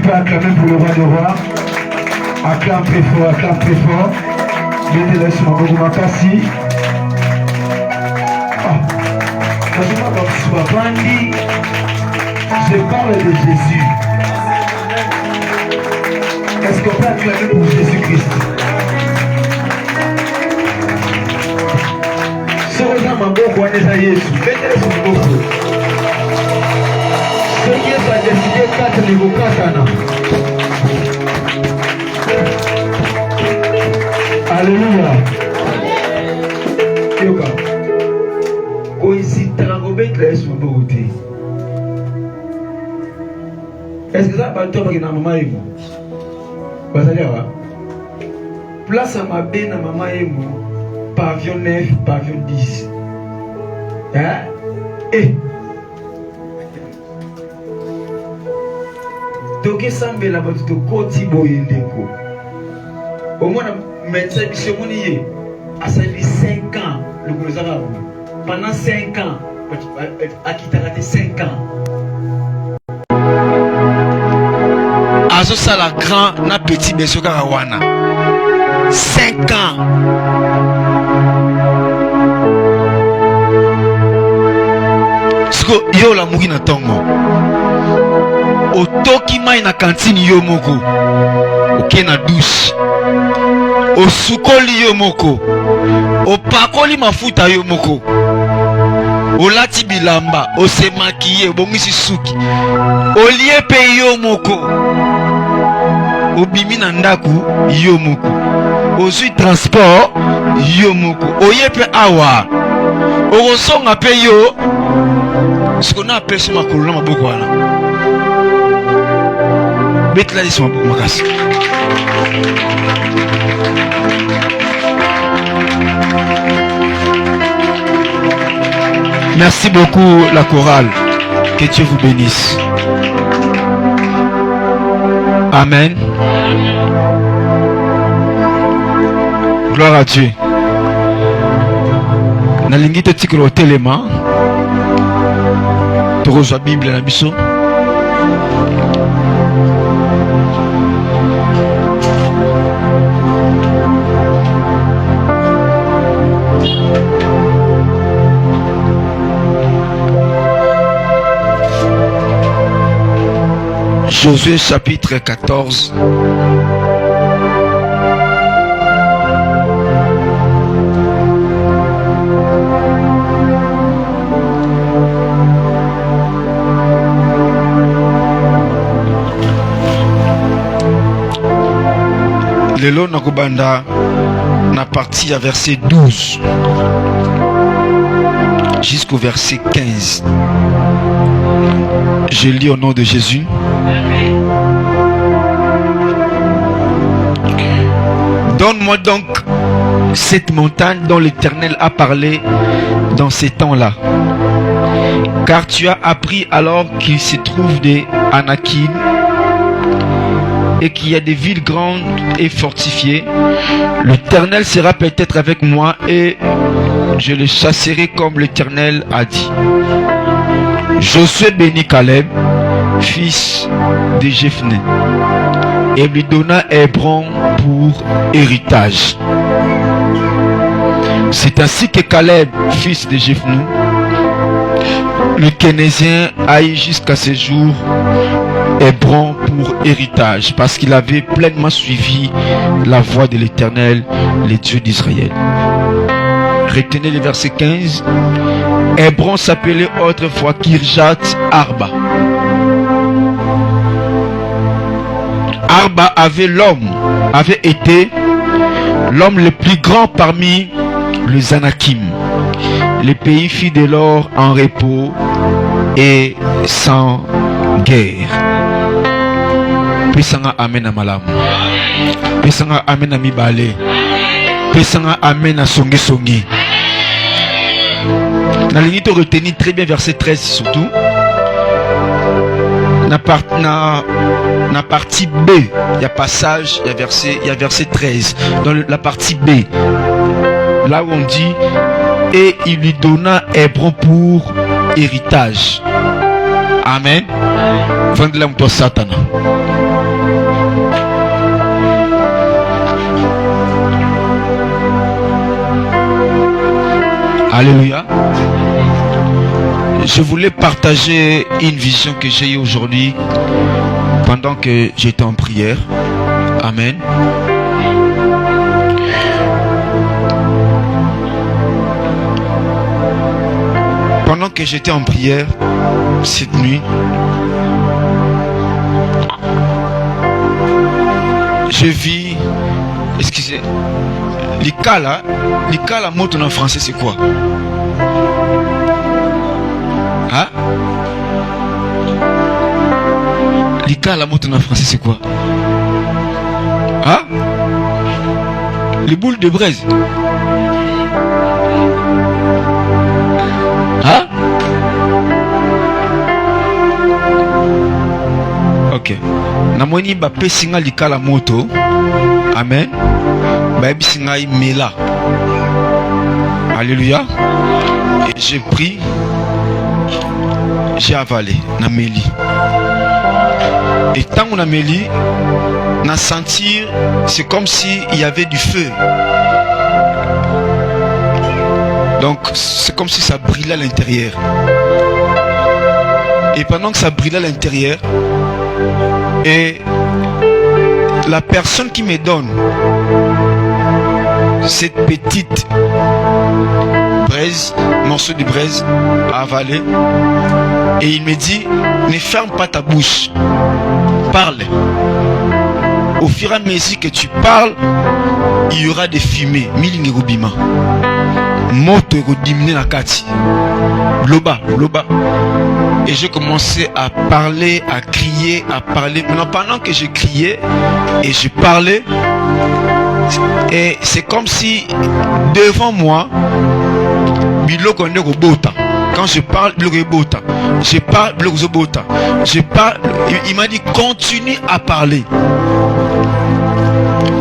peux acclamer pour le roi des rois. Acclame très fort, acclame très fort. Mettez-le sur ma boue makasi. Je parle de Jésus. Est-ce qu'on peut acclamer pour Jésus-Christ? Ce regarde ma boue, on est à Jésus. Mettez-le sur ma boue. Ce qui est à décider 4 niveaux 4 ans. Alléluia. Yoka. Est-ce que ça va être un maman et moi? Place à ma benne à maman et moi. Pavillon 9, pavillon 10. Hein? Eh! Donc, ça me l'a battu de côté boyendeko. Au moins, médecin, monsieur Monier, a servi 5 ans le gouvernement. Pendant 5 ans, à qui t'a raté 5 ans. Azo sala grand na petit beso karawana. 5 ans. Siko yo la mugi na tongo. Otoki mai na cantine yo moko. Oke na douche. Osukoli yo moko. Opakoli mafuta yo moko. Olati bilamba, ose maquillé, obongisi suki. Olie pe yo moko. Obimi na ndaku yo moko. Ozui transport yo moko. Oye pe awa. Orosonga pe yo. Ce qu'on appelle ce makolo na maboko wana. Betla di maboko makasi. Merci beaucoup la chorale. Que Dieu vous bénisse. Amen. Gloire à Dieu. Nalingi te tikolo telema. Torozo Bible na biso. Josué chapitre 14. Lelo nakubanda na partie à verset 12 jusqu'au verset 15. Je lis au nom de Jésus. Donne-moi donc cette montagne dont l'Éternel a parlé dans ces temps-là. Car tu as appris alors qu'il se trouve des Anakim et qu'il y a des villes grandes et fortifiées. L'Éternel sera peut-être avec moi et je les chasserai comme l'Éternel a dit. Josué bénit Caleb, fils de Jephné, et lui donna Hébron pour héritage. C'est ainsi que Caleb, fils de Jephné, le Kénésien, a eu jusqu'à ce jour Hébron pour héritage, parce qu'il avait pleinement suivi la voie de l'Éternel, le Dieu d'Israël. Retenez le verset 15. Hébron s'appelait autrefois Kirjat Arba. Arba avait été l'homme le plus grand parmi les Anakim. Le pays fit de l'or en repos et sans guerre. Pesanga amen à malam. Pesanga amen à mibale. Pesanga amen à songi songi. Na ligne to retenir très bien verset 13 surtout. Na partie B, il y a passage, il y a verset 13. Dans la partie B, là où on dit et il lui donna Hébron pour héritage. Amen. Vendez-la Satana. Alléluia. Je voulais partager une vision que j'ai eue aujourd'hui pendant que j'étais en prière. Amen. Pendant que j'étais en prière cette nuit, je vis, excusez, l'ikala moto en français c'est quoi? Hein? L'ikala moto en français c'est quoi? Hein? Les boules de braise. Hein? Ok. Namoni ba pesinga likala moto. Amen. Ba bisinga imela. Alléluia. Et j'ai pris, j'ai avalé nameli. Et tant qu'on a meli, na sentir, c'est comme si il y avait du feu. Donc c'est comme si ça brûlait à l'intérieur. Et pendant que ça brûlait à l'intérieur, et la personne qui me donne cette petite braise, morceau de braise à avaler, et il me dit, ne ferme pas ta bouche, parle. Au fur et à mesure que tu parles, il y aura des fumées. Milingi Rubima. Moto diminuer la kati. Bloba. Et j'ai commencé à parler, à crier, à parler. Maintenant, pendant que je criais et je parlais, et c'est comme si devant moi, biloko ndeko bota. Quand je parle, biloko bota. Je parle, biloko bota. Je parle. Il m'a dit continue à parler.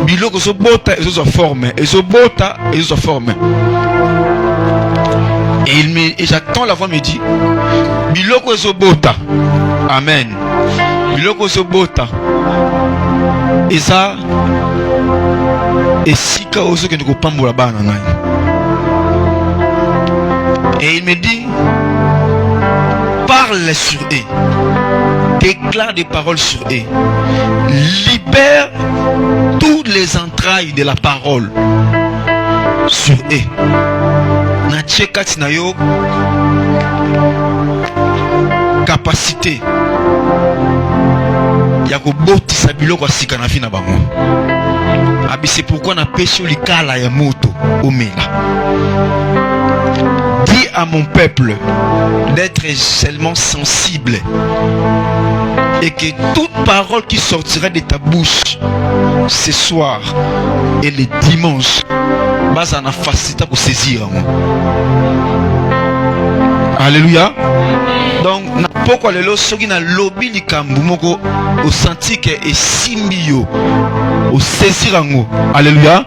Biloko so bota et so forme. Et so bota et so forme. Et j'attends la voix me dit biloko so bota. Amen. Biloko so bota. Et ça et sika ozo que nous pambola bana ngai. Et il me dit parle sur eux. Déclare des paroles sur eux. Libère toutes les entrailles de la parole sur eux. Na tcheka tinayo capacité ya kobotisa biloko asika na vie na bango. Abi c'est pourquoi na pêche likala ya moto omela. Dis à mon peuple d'être seulement sensible et que toute parole qui sortira de ta bouche ce soir et le dimanche basa na facilité pour saisir. Alléluia. Donc na poko lelo soki na lobi likambu moko au senti que et simbio au saisir ango. Alléluia.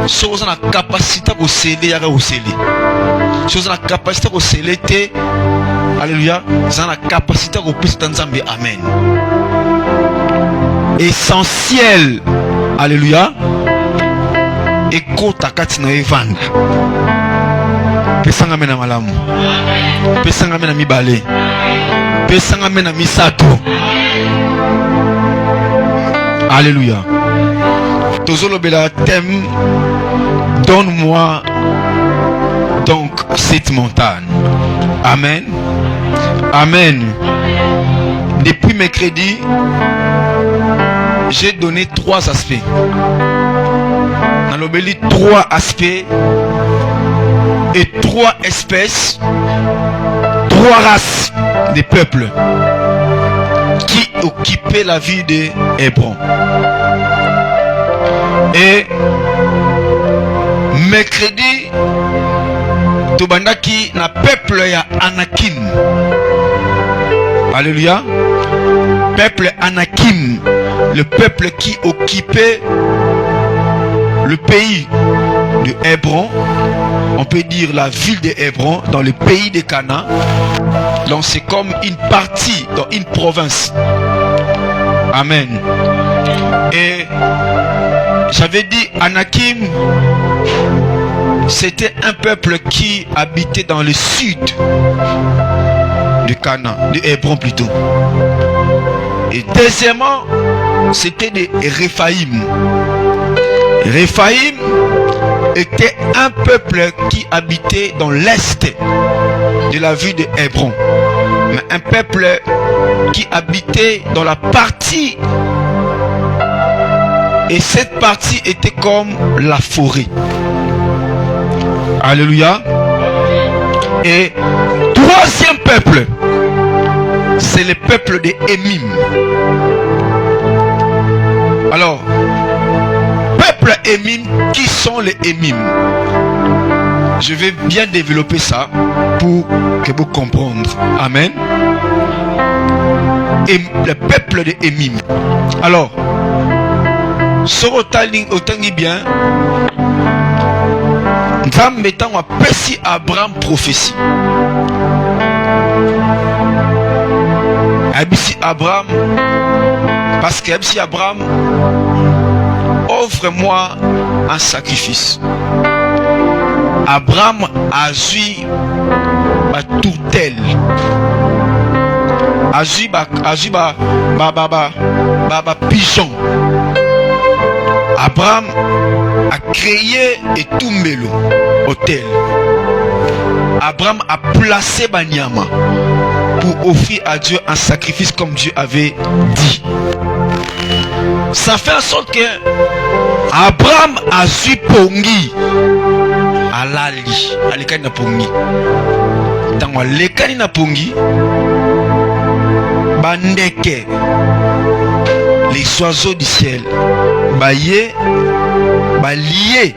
Chose na capacité pour sceller ya ko sceller. Chose na capacité pour sceller te. Alléluia. Ça na capacité pour pisa nzambe. Amen. Essentiel. Alléluia. Ekota kati na evanda. Pesanga mena malamu. Pesanga mena mibale. Pesanga mena misato. Alléluia. Tozolo bela thème. Donne-moi donc cette montagne. Amen. Amen. Depuis mercredi, j'ai donné 3 aspects. Dans l'obéli 3 aspects et 3 espèces, 3 races de peuples qui occupaient la vie de Hébron. Et mercredi, tobandaki na peuple ya Anakim. Alléluia. Peuple Anakim, le peuple qui occupait le pays de Hébron, on peut dire la ville de Hébron dans le pays de Canaan. Donc c'est comme une partie dans une province. Amen. Et j'avais dit Anakim c'était un peuple qui habitait dans le sud de Canaan, de Hébron plutôt. Et deuxièmement, c'était des Réphaïm. Réphaïm était un peuple qui habitait dans l'est de la ville de Hébron. Mais un peuple qui habitait dans la partie, et cette partie était comme la forêt. Alléluia. Et troisième peuple, c'est le peuple des Émim. Alors, peuple Émim, qui sont les Émim? Je vais bien développer ça pour que vous compreniez. Amen. Et le peuple de Émim. Alors, sur autant bien, Nzambe mettant à Pessi Abraham prophétie. Abisi Abraham, parce que Abisi Abraham, offre-moi un sacrifice. Abraham a eu ma tourtelle, a eu ma pigeon. Abraham a créé et Tumbelo hôtel. Abraham a placé Banyama pour offrir à Dieu un sacrifice comme Dieu avait dit. Ça fait en sorte que Abraham a su Pongi alali alikani na Pongi. Tango alekani na Pongi, bandeke, les oiseaux du ciel, baye, balié,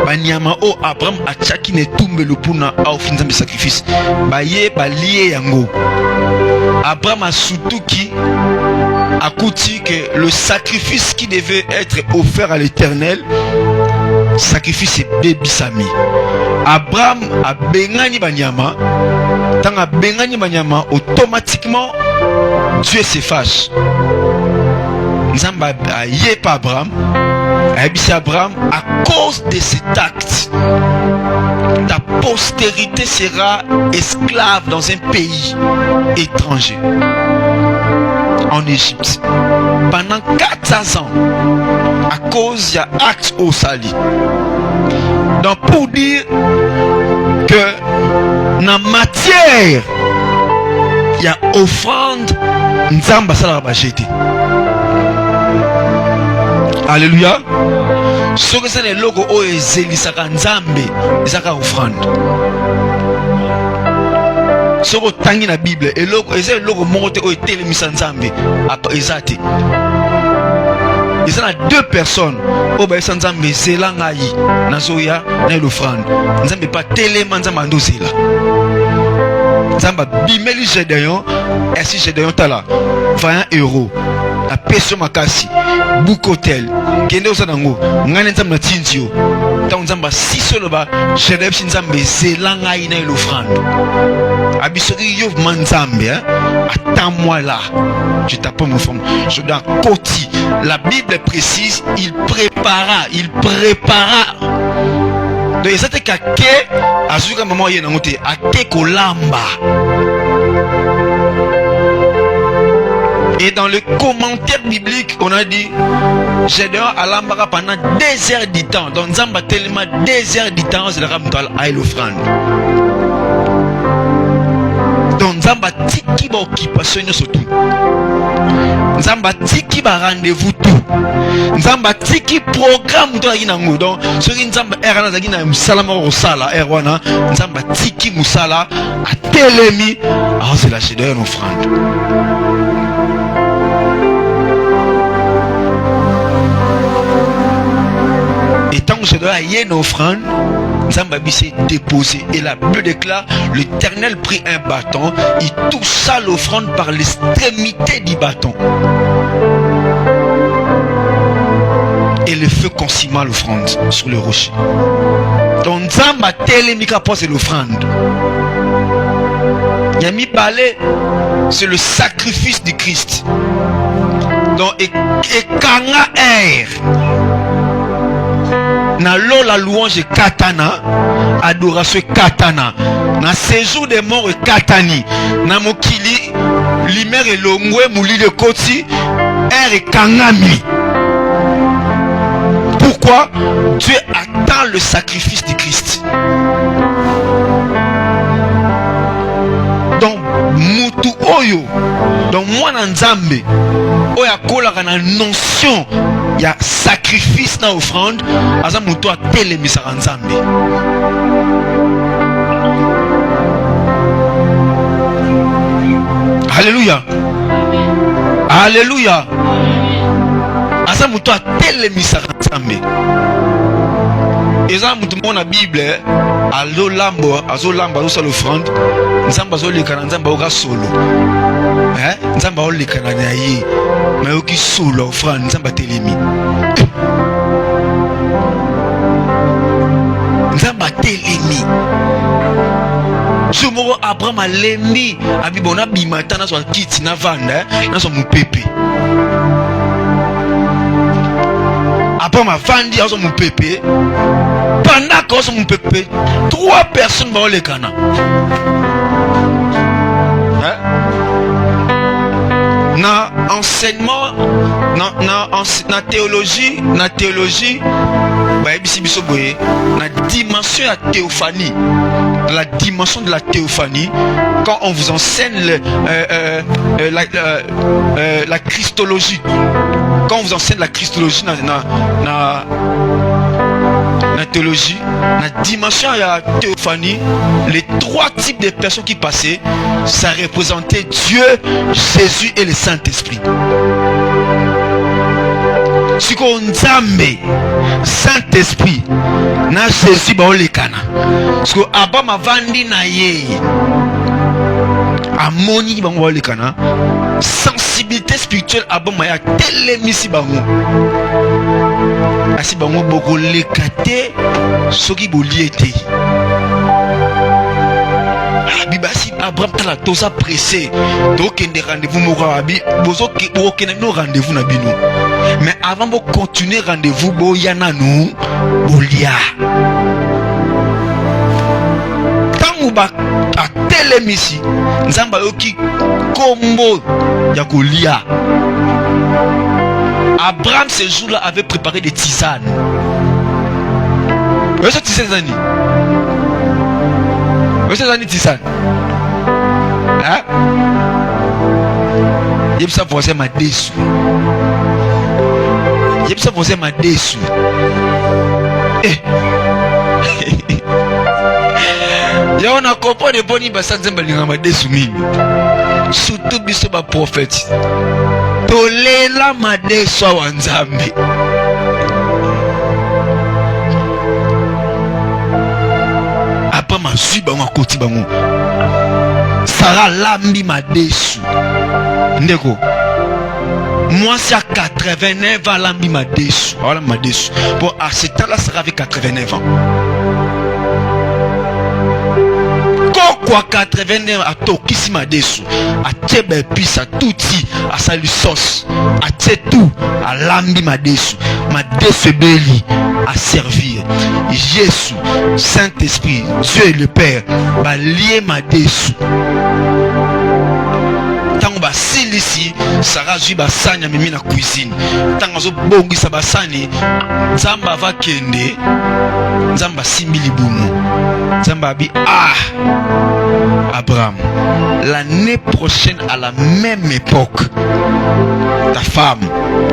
banyama o Abraham a tchaki ne Tumbelo puna a offrir un sacrifice. Baye, balié yango. Abraham a surtout qui a coûté que le sacrifice qui devait être offert à l'Éternel, sacrifice est bébisami. Abraham a bengani banyama, tant a bengani banyama, automatiquement Dieu se fâche. Nzamba a yé pas Abraham, a yébissé Abraham à cause de cet acte. Ta postérité sera esclave dans un pays étranger, en Égypte, pendant 400 ans, à cause de l'acte au Sali. Donc pour dire que dans la matière, il y a offrande, Nzamba Sala Bajete. Alléluia. Ce que c'est le logo o ezelisaka Nzambe, ezaka offrande. Ce que tangi na Bible, et logo ezé logo monte o etelemisa Nzambe, ezate. Il y a deux personnes au baïsa Nzambe zelangai nazoya na l'offrande. Nzambe pas telema Nzambe andozela. Nzamba bimeli Gédéon, et si Gédéon tala 20 €. La peso makasi, bukotel, kende osanango, ngane Nzamba tinzio. Tant Nzamba si solo ba, Gédéon si Nzambe zelangai na l'offrande. Abisori yov manzambe, attends-moi là. Je t'appelle mon femme. Je dois côté. La Bible précise, il prépara. Donc c'était kake azuka maman yé nangote ate kolamba. Et dans le commentaire biblique, on a dit Gédéon alambara pendant 2 heures du temps. Donc Nzamba tellement 2 heures du temps, c'est le ramtal à l'offrande. Donc Nzamba tiki ba occupation surtout. Nzamba tiki ba rendez-vous tout. Nzamba tiki programme to la nango. Donc ce qui Nzamba erana zaki na salama ko sala erwana Nzamba tiki musala a telemi ah c'est la Gédéon offrande. Et tant que Gédéon a une offrande, Nzamba s'est déposé. Et la Bible déclare, l'Éternel prit un bâton, il toucha l'offrande par l'extrémité du bâton. Et le feu consuma l'offrande sur le rocher. Donc Nzamba télémika pose l'offrande. Yami balé, c'est le sacrifice du Christ. Donc et kanga air. na lo la louange katana, adoration katana, na séjour des morts katani, na mokili limer et longwe mouli de koti er et kangami. Pourquoi? Dieu attend le sacrifice de Christ. Donc mutu oyo, donc moi nzambe oya kola kana notion ya sacrifice na offrande, aza mutu a telemisa nzambe. Alléluia. Alléluia. Aza mutu a telemisa nzambe. Eza mutu mo na Bible azo lamba azo l'offrande, nzamba azo lekana nzamba oka solo. Nzamba azo lekana na ye. Mais oki solo offrande nzamba telemi. Nzamba telemi. Sumoro Abraham alembi abibona bimata na so kiti na vanda na so mupepe. Abraham avandi azo mupepe. Pendant que so mupepe, 3 personnes vont les cana. Na enseignement, na théologie, na dimension de la théophanie, la dimension de la théophanie, quand on vous enseigne la christologie, quand on vous enseigne la christologie, la théologie, la dimension de la théophanie, les 3 types de personnes qui passaient, ça représentait Dieu, Jésus et le Saint-Esprit. Si on Nzambe, Saint-Esprit, na Jésus ba olekana. Parce que Abba ma vandi na ye. Amoni ba olekana. Sensibilité spirituelle Abba ma ya telemisi bango. Asi bango boko lekate soki boliete. Bibasi Abraham tala toza pressé. Donc il y a rendez-vous morabi. Bozo ki okena no rendez-vous na bino. Mais avant de continuer rendez-vous, bo yana nou bolia. Tanguba a telemisi, nzamba yoki kombo ya kolia. Abraham ce jour-là avait préparé des tisanes. Vous savez tisane ani? Vous savez ani tisane? Hein? Il y a ça pour ça ma déçu. Il y a ça pour ça ma déçu. Il y a un comprend de boni basa nzemba linga ma déçu mimi. Surtout biso ba prophète. Tolela ma déçu wa nzambe. Apa ma suba ma koti bango. Sara lambi ma déçu. Ndeko. Moi c'est à 89 ans lambi ma déçu. Voilà ma déçu. Bon à ce temps-là ça avait 89 ans. Quoi 89 ans à tokisi ma déçu. À tchebe épice à touti à salut sauce. À tout à lambi ma déçu. Ma déçu belli à servir. Jésus, Saint-Esprit, Dieu et le Père, va lier ma déçu. Tant ba silisi Sarah zui ba sanya mimi na cuisine. Tant zo bongi sa ba sani Nzamba va kende. Nzamba simili bumu. Nzamba bi Abraham, l'année prochaine à la même époque, ta femme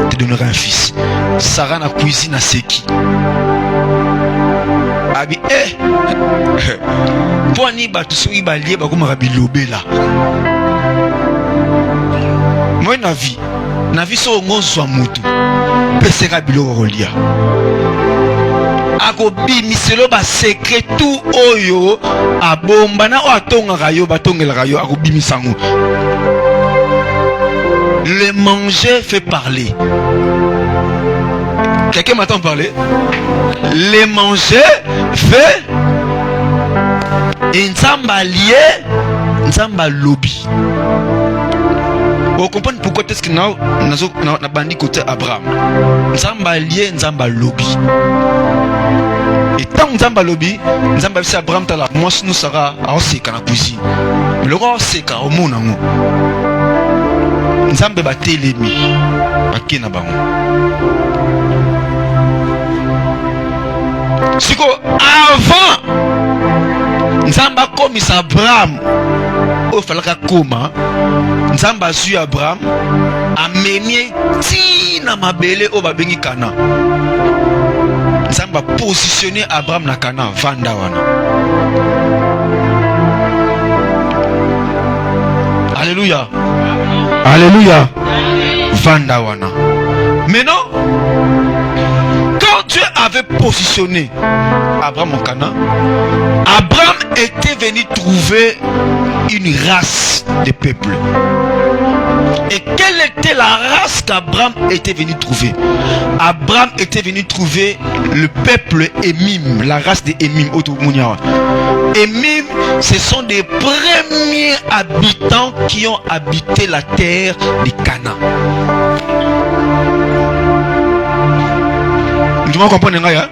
te donnera un fils. Sarah na cuisine à seki. Abi Poni batu soki balie bakoma bilobela. Moi na vie so ngozwa mutu. Pesera biloko rolia. Ako bimiselo ba secret tout oyo abomba na o atonga rayo batongela rayo ako bimisango. Le manger fait parler. Quelqu'un m'entend parler? Le manger fait Nzamba lié, Nzamba lobby. Vous comprenez pourquoi est-ce que nous avons bandi côté Abraham? Nzamba lié, Nzamba lobby. Et tant Nzamba lobi, Nzamba c'est Abraham tala, moi nous sera à seka na cuisine. Mais le roi seka au monde nango. Nzamba ba telemi, akena bango. Siko avant Nzamba comme Abraham au falaka koma Nzamba zu Abraham ameni tina mabele o babengi Kana. Nzamba positionner Abraham na Kana vanda wana. Alléluia. Alléluia. Vanda wana. Maintenant, quand Dieu avait positionné Abraham au Kana, Abraham était venu trouver une race de peuple. Et quelle était la race qu'Abraham était venu trouver? Abraham était venu trouver le peuple Émim, la race des Émim. Émim, ce sont des premiers habitants qui ont habité la terre de Canaan. Vous comprenez, hein?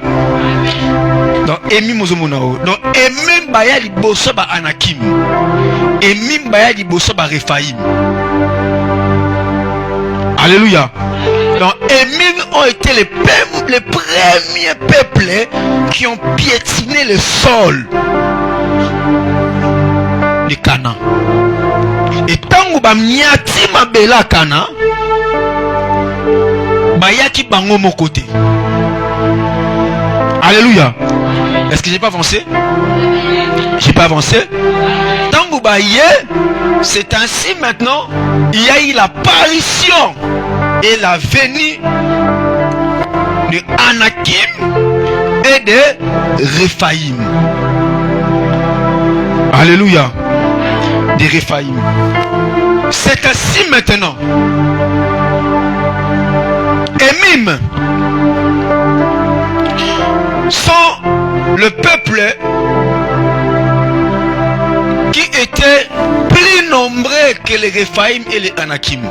Donc, Émim, donc, Émim, baya liboso ba Anakim. Émim, baya liboso ba Rephaïm. Alléluia. Donc, Émim ont été les premiers peuples qui ont piétiné le sol de Canaan. Et tant que bamiati mabela Canaan, bayaki bango mon côté. Alléluia. Est-ce que j'ai pas avancé? J'ai pas avancé. Tant que baye, c'est ainsi maintenant, il y a eu l'apparition et la venue de Anakim et de Rephaïm. Alléluia. De Rephaïm. C'est ainsi maintenant. Émim sont le peuple qui était plus nombreux que les Rephaïm et les Anakim.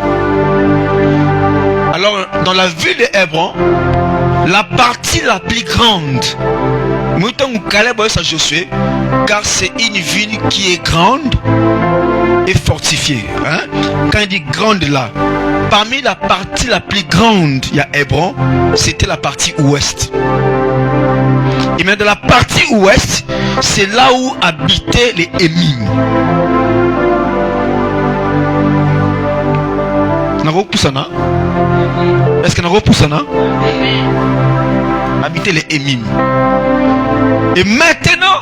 Alors, dans la ville de Hébron, la partie la plus grande, car c'est une ville qui est grande et fortifiée. Hein? Quand il dit grande là, parmi la partie la plus grande, il y a Hébron, c'était la partie ouest. Et même dans la partie ouest, c'est là où habitaient les Émim. Est-ce que habiter les Émim? Et maintenant,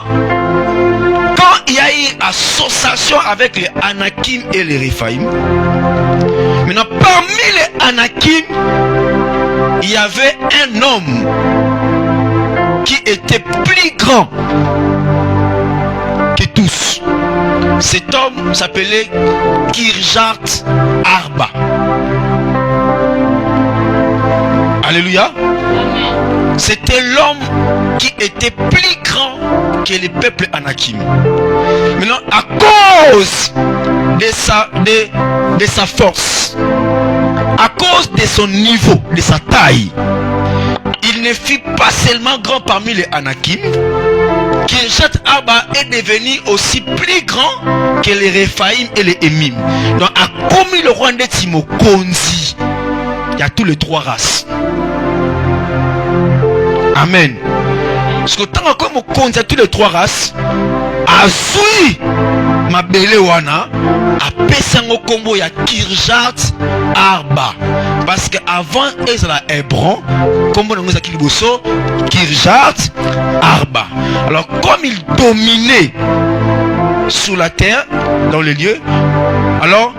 quand il y a eu association avec les Anakim et les Rephaïm, maintenant parmi les Anakim, il y avait un homme qui était plus grand que tous. Cet homme s'appelait Kirjat Arba. Alléluia. C'était l'homme qui était plus grand que les peuples Anakim. Maintenant, à cause de sa force, à cause de son niveau, de sa taille, il ne fut pas seulement grand parmi les Anakim, Kirjat Arba est devenu aussi plus grand que les Rephaïm et les Émim. Donc, a commis le roi de Timokonzi. Il y a tous les trois races. Amen. Parce que tant que Mokonzi a tous les trois races, Azui Mabele Wana a Pesango Kombo ya Kirjat Arba. Parce qu'avant Ezra Hébron, comme on a dit Kirjat Arba. Alors comme il dominait sous la terre, dans les lieux, alors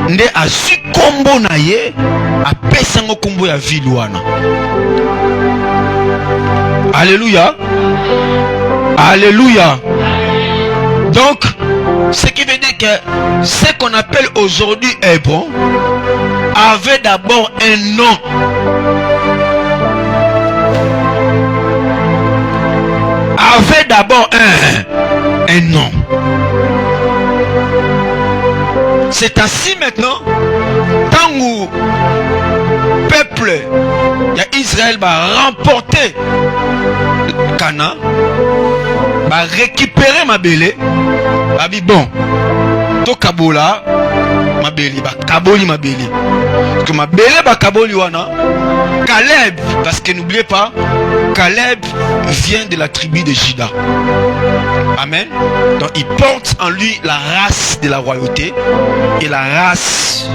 Nde Azu Kombo Naye a Pesango Kombo ya Vilwana. Alléluia. Alléluia. Donc, ce qui veut dire que ce qu'on appelle aujourd'hui Hébron avait d'abord un nom. Avait d'abord un nom. C'est ainsi maintenant, tant où peuple, il y a Israël Israël va remporter Canaan, va récupérer Mabele, va dire bon, to Kabola, Mabele, va Kaboli Mabele. Parce que Mabele va Kaboli wana, Caleb, parce que n'oubliez pas, Caleb vient de la tribu de Juda. Amen. Donc il porte en lui la race de la royauté et la race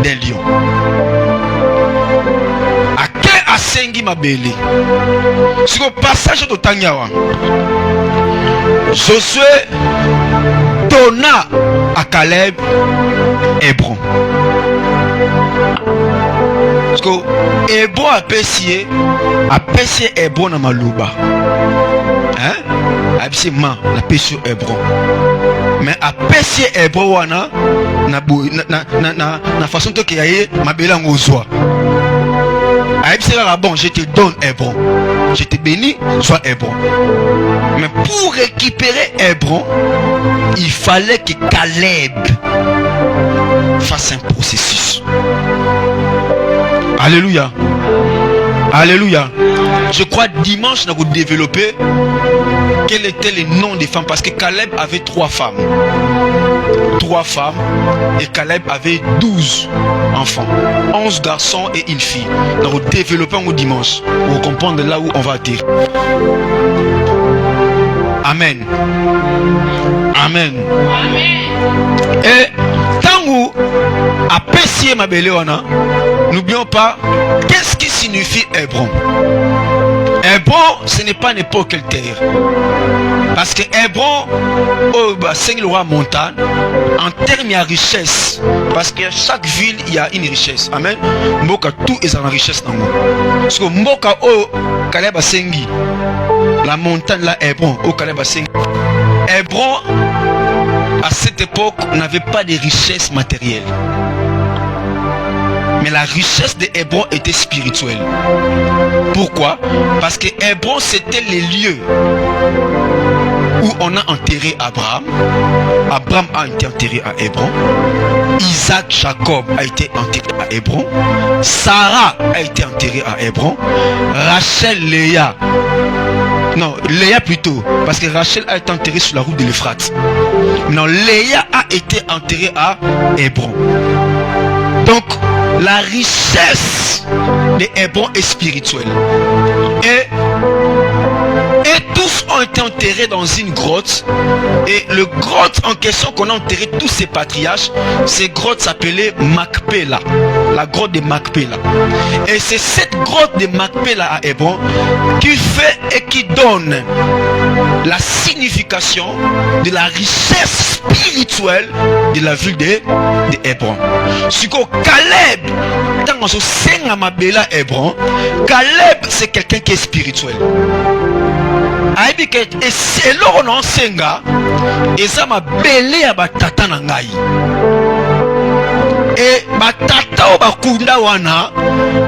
des lions. À Sengi Mabele. Sur le passage de Tanyawa, Josué donna à Caleb Hébron. Parce que Hébron a pessié Hébron à Malouba. Hein? Absolument, la paix sur Hébron. Mais à pessier Hébron wana na façon que y a Mabele en Ozoa. Bon, je te donne Hébron, je te bénis, sois Hébron. Mais pour récupérer Hébron, il fallait que Caleb fasse un processus. Alléluia. Alléluia. Je crois dimanche nous avons développé quel était le nom des femmes, parce que Caleb avait 3 femmes. 3 femmes et Caleb avait 12 enfants, 11 garçons et une fille. Nous avons développé au dimanche pour comprendre là où on va atterrir. Amen. Amen. Et tant où à Pessier Mabele wana, n'oublions pas qu'est-ce qui signifie Hébron. Hébron, ce n'est pas n'importe quelle terre. Parce que Hébron, c'est le roi montagne, en termes de richesse. Parce que chaque ville, il y a une richesse. Amen. Mboka, tout est en richesse dans moi. Parce que Mboka, Kaleb Sengi, la montagne là, Hébron, Kaleb Sengi. Hébron, à cette époque, n'avait pas de richesse matérielle. Mais la richesse de Hébron était spirituelle. Pourquoi? Parce que Hébron, c'était les lieux où on a enterré Abraham. Abraham a été enterré à Hébron. Isaac, Jacob a été enterré à Hébron. Sarah a été enterrée à Hébron. Rachel, Léa. Non, Léa plutôt. Parce que Rachel a été enterrée sur la route de l'Euphrate. Non, Léa a été enterrée à Hébron. Donc, la richesse de Hébron est spirituelle. Et tous ont été enterrés dans une grotte. Et le grotte en question qu'on a enterré tous ces patriarches, ces grottes s'appelaient Macpéla. La grotte de Macpéla. Et c'est cette grotte de Macpéla à Hébron qui fait et qui donne la signification de la richesse spirituelle de la ville de Hébron. Ce que Caleb, dans ce Senga Mabela Hébron, Caleb c'est quelqu'un qui est spirituel. Et c'est là qu'on a Senga, et ça m'a belé à Batata Nangai. Et Batata Obakunda Wana,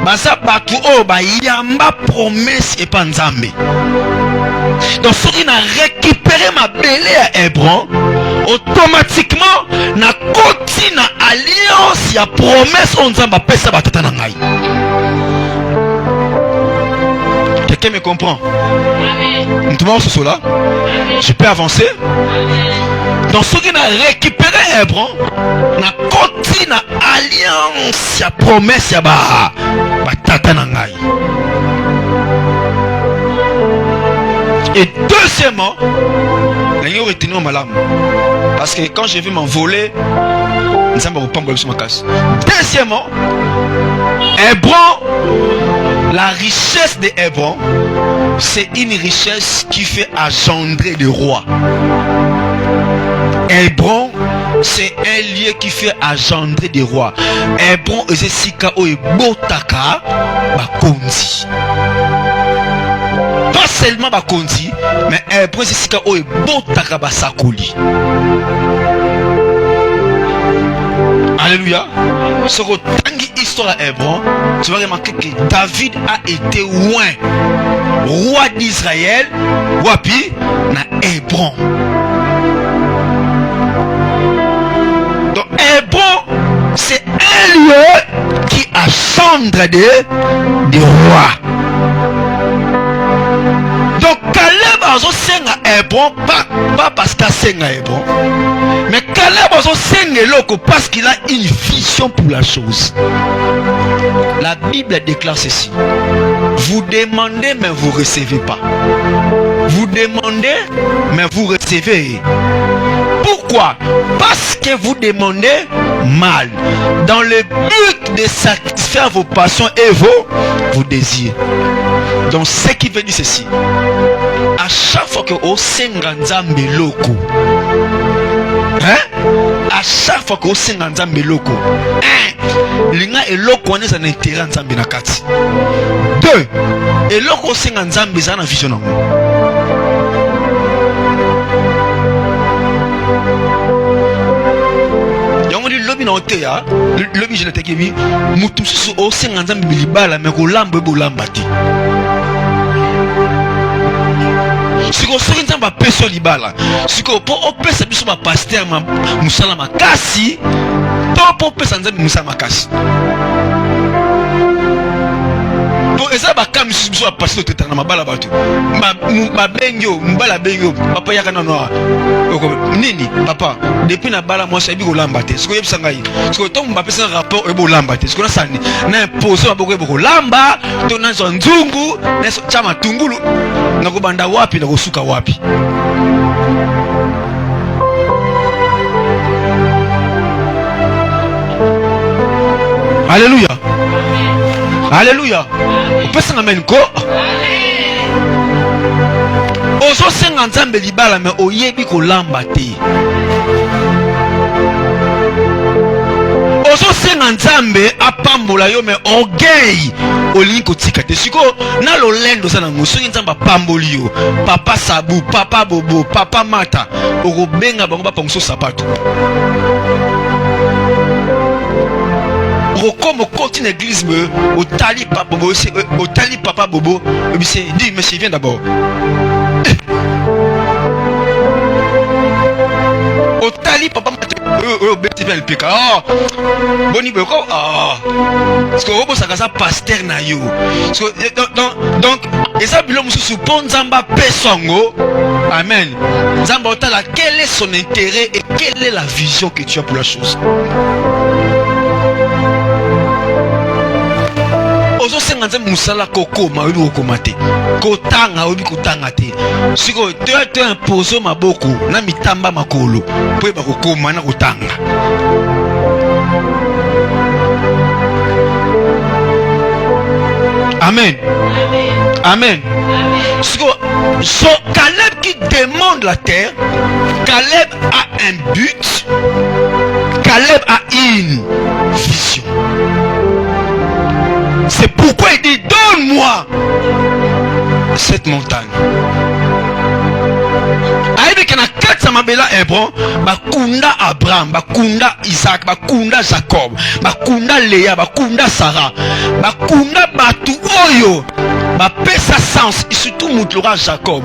Basa Batu Oba Yamba promesse et Panzambe. Donc, si on a récupéré ma belé à Hébron, automatiquement, na continue na alliance, ya promesse, on s'en va pesa Batata Nangai. Quelqu'un me comprend? Tout le monde se là. Je peux avancer. Donc ceux qui ont récupéré Hébron, on a continué na alliance, ya promesse, ya Batata Nangai. Et deuxièmement, l'agneau retenu malam. Parce que quand je vais m'envoler, deuxièmement, Hébron, la richesse de Hébron, c'est une richesse qui fait engendrer des rois. Hébron, c'est un lieu qui fait engendrer des rois. Hébron, c'est Sika o Botaka Bakonzi. Pas seulement Bakonzi, mais Hébron, c'est Sika o Botaka Basakoli. Alléluia. Sur le histoire à Hébron, tu vas remarquer que David a été roi d'Israël, Wapi, na Hébron. Donc Hébron, c'est un lieu qui a descendre des rois. Donc Caleb a senga Hébron, pas parce qu'il a senga Hébron, mais Caleb a senga loko parce qu'il a une vision pour la chose. La Bible déclare ceci: vous demandez mais vous recevez pas. Vous demandez mais vous recevez. Pourquoi? Parce que vous demandez mal, dans le but de satisfaire vos passions et vos désirs. Donc ce qui veut dire ceci: à chaque fois que au Senganzambe loko, à chaque fois que au Senganzambe loko, linga eloko wana za na intérêt nzambe na kati. 2, eloko Senganzambe za na vision nango. Lobi na hote ya lobi je l'ai dit mutu susu o senganza milibala me ko lambo ebo lamba ti siko soki nzamba peso libala siko po opesa biso ba pasteur ma musala makasi to po pesa nzambe musala makasi po eza ba kam biso ba pasteur to tana mabala batu ma bengyo mbala bengyo papa yaka na noa nini papa depuis na bala moi sabi ko lamba te siko yebisa ngai siko to mba pesa rapport ebo lamba te siko na sani na imposer maboko ebo lamba to na zo nzungu na so chama tungulu na ko banda wapi na ko suka wapi. Alléluia. Alléluia. Pesa na menko. Ozo senga nzambe libala me oyebi ko lamba te. Ozo senga nzambe apambola yo me orgueil olingi kotika te. Siko na lolendo sana ngosoki nzamba pamboli yo. Papa Sabu, papa Bobo, papa Mata, okobenga bango ba pangso sapato. Comme continue l'église, au tali papa Bobo, au tali papa Bobo, dis monsieur viens d'abord. Au tali papa le pika. Boni boko. Parce que Robo ça pasteur na yo. Donc et ça bilom sous pont Zamba pesongo. Amen. Zamba otala quel est son intérêt et quelle est la vision que tu as pour la chose. Ozo senganza musala koko mawebi kokomate kotanga obi kotanga te siko te imposer maboko na mitamba makolo po eba kokoma na kotanga. Amen. Amen. Siko so Caleb qui demande la terre, Caleb a un but, Caleb a une vision. C'est pourquoi il dit donne-moi cette montagne. Aïe que na kata mabela Hébron, bakunda Abraham, bakunda Isaac, bakunda Jacob, bakunda Léa, bakunda Sarah, bakunda batu oyo, bapesa sens et surtout moutlora Jacob.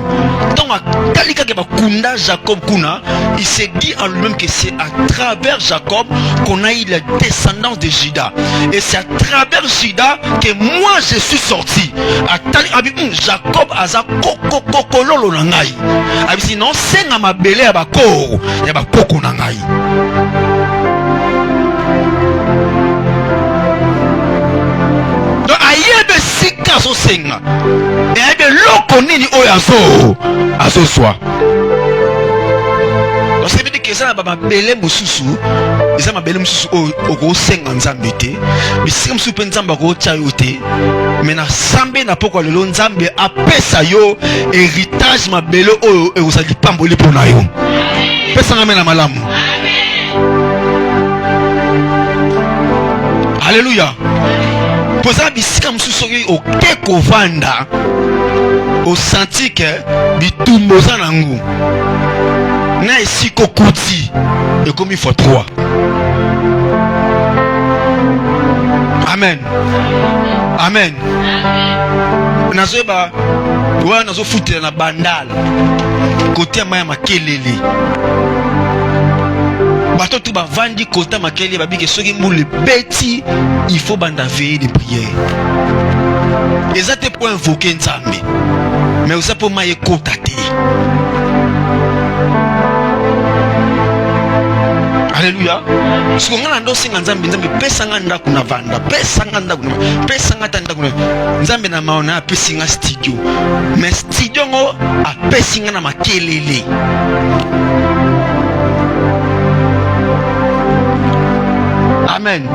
Donc kalika ke bakunda Jacob kuna, il s'est dit en lui-même que c'est à travers Jacob qu'on a eu la descendance de Juda. Et c'est à travers Juda que moi je suis sorti. Jacob aza koko lolo na ngai. Abi sinon senga mabele ya bakoro ya bakoko na ngai. Donc ayebe sika so senga. Et ayebe loko nini oyo aso soi. Donc c'est veut dire que ça na mabele mususu, ça mabele mususu oko senga nzambe te. Mais si comme soupe nzamba ko chayo te. Mais na sambe na poko lelo nzambe apesa yo héritage mabele oyo ezali pamboli pona yo. Pesa na mena malamu. Alléluia. Posa bisika mususu o keko vanda o senti que bitumbo za nangu na esiko kuti et comme il faut 3. Amen. Amen. Nazoba wa nazo futi na bandala côté maya makelele bato tout bavandi kota makeli babike soki mbule beti il faut banda veiller de prière. Ezate pour invoquer Nzambe mais aussi pour maye kota te. Alléluia. Si on a ndosi Nzambe Nzambe pesa nganda kuna vanda pesa nganda kuna pesa ngata nda kuna Nzambe na maona pesa nga studio mais studio ngo a pesa nga na makelele. Amen.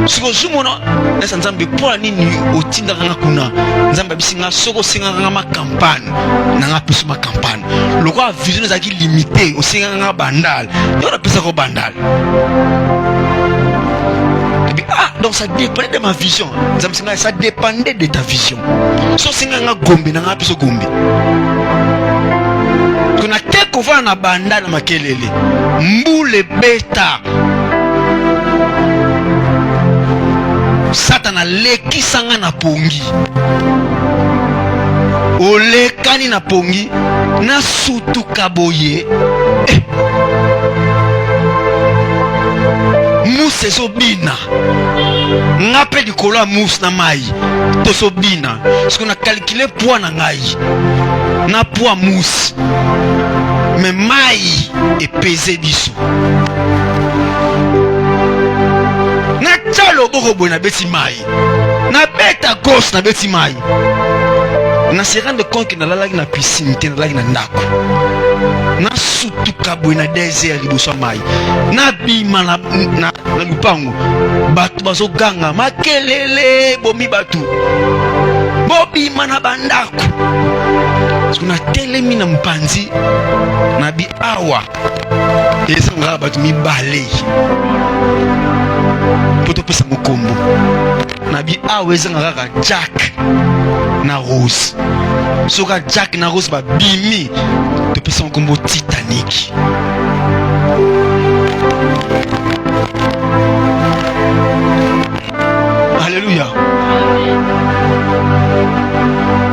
Siko zumona nesa Nzambe pour nini otinda nga kuna Nzambe bisinga soko singa nga ma campagne na nga pesa ma campagne loko a vision za ki limité o singa nga bandal yo na pesa ko bandal. Donc ça dépendait de ma vision. Ça dépendait de ta vision. So singa nga gombe na nga pesa gombe. Kuna teko va na bandal na makelele mbule beta Satan leki sanga na pongi olekani na pongi na sutu kaboye mousse sobina ngape dikola mousse na mai to sobina parce qu'on a calculé poids na ngai na poids mousse mais mai est pesé dessous. Na tchalo boko boy na beti mai na beta gauche na beti mai na se rendre compte que na lalaki na piscine te na lalaki na ndako na sutuka boy na désert liboso mai na bima na lupango batu bazo ganga makelele bomi batu bobima na bandako kuna telemi na mpanzi na bi awa ezanga batu mibale poto pesa mokombo na bi awa ezanga kaka Jack na Rose soka Jack na Rose ba bimi to pesa mokombo Titanic. Alléluia.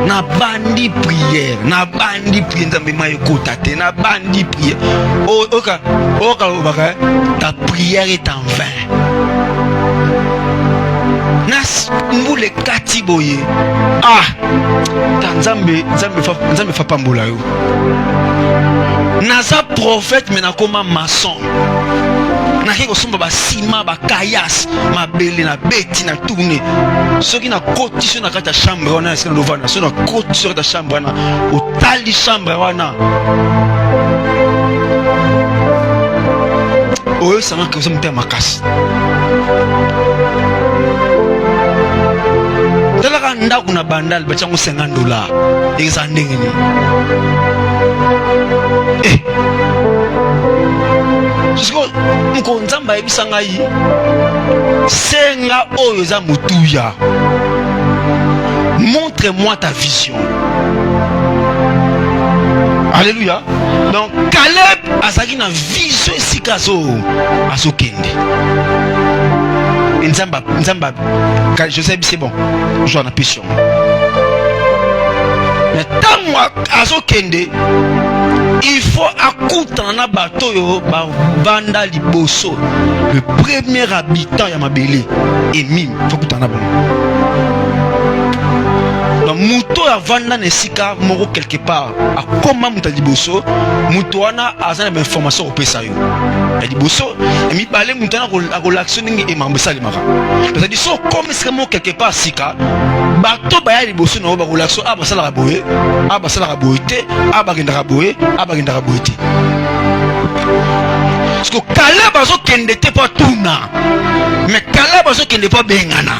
Na bandi prière Nzambe mayo kota te na bandi prière oka obaka ta prière est en vain. Nas mbule kati boye ta Nzambe fa pambola yo. Naza prophète mais nakoma maçon. Na ko somba ba sima ba kayas mabele na beti na tourner soki na koti so na kata chambre wana est-ce que lovana so na koti sur ta chambre wana otali chambre wana oyo sama que sombe makasi tala ndako na bandal ba chango $50 exandenge ni jusqu'au Nzamba ebisanga yi senga oyo za mutuya montre-moi ta vision. Alléluia. Donc Caleb azaki na vision sikazo azokende Nzamba Joseph c'est bon je en application mais tant moi azokende il faut akouta na bato yo ba banda liboso le premier habitant ya mabele Emim faut kuta na bon donc muto ya vanda nesika moko quelque part akoma muta liboso muto wana azana ba information opesa yo ya liboso emi balé muto na ko l'action ningi e mambesa limaka c'est-à-dire so comme c'est moko quelque part sika bato ba ya liboso na ba ko l'action basala boye basala boye te bagenda boye bagenda boye te parce que Caleb azo kende te pas tuna mais Caleb azo kende pas bengana.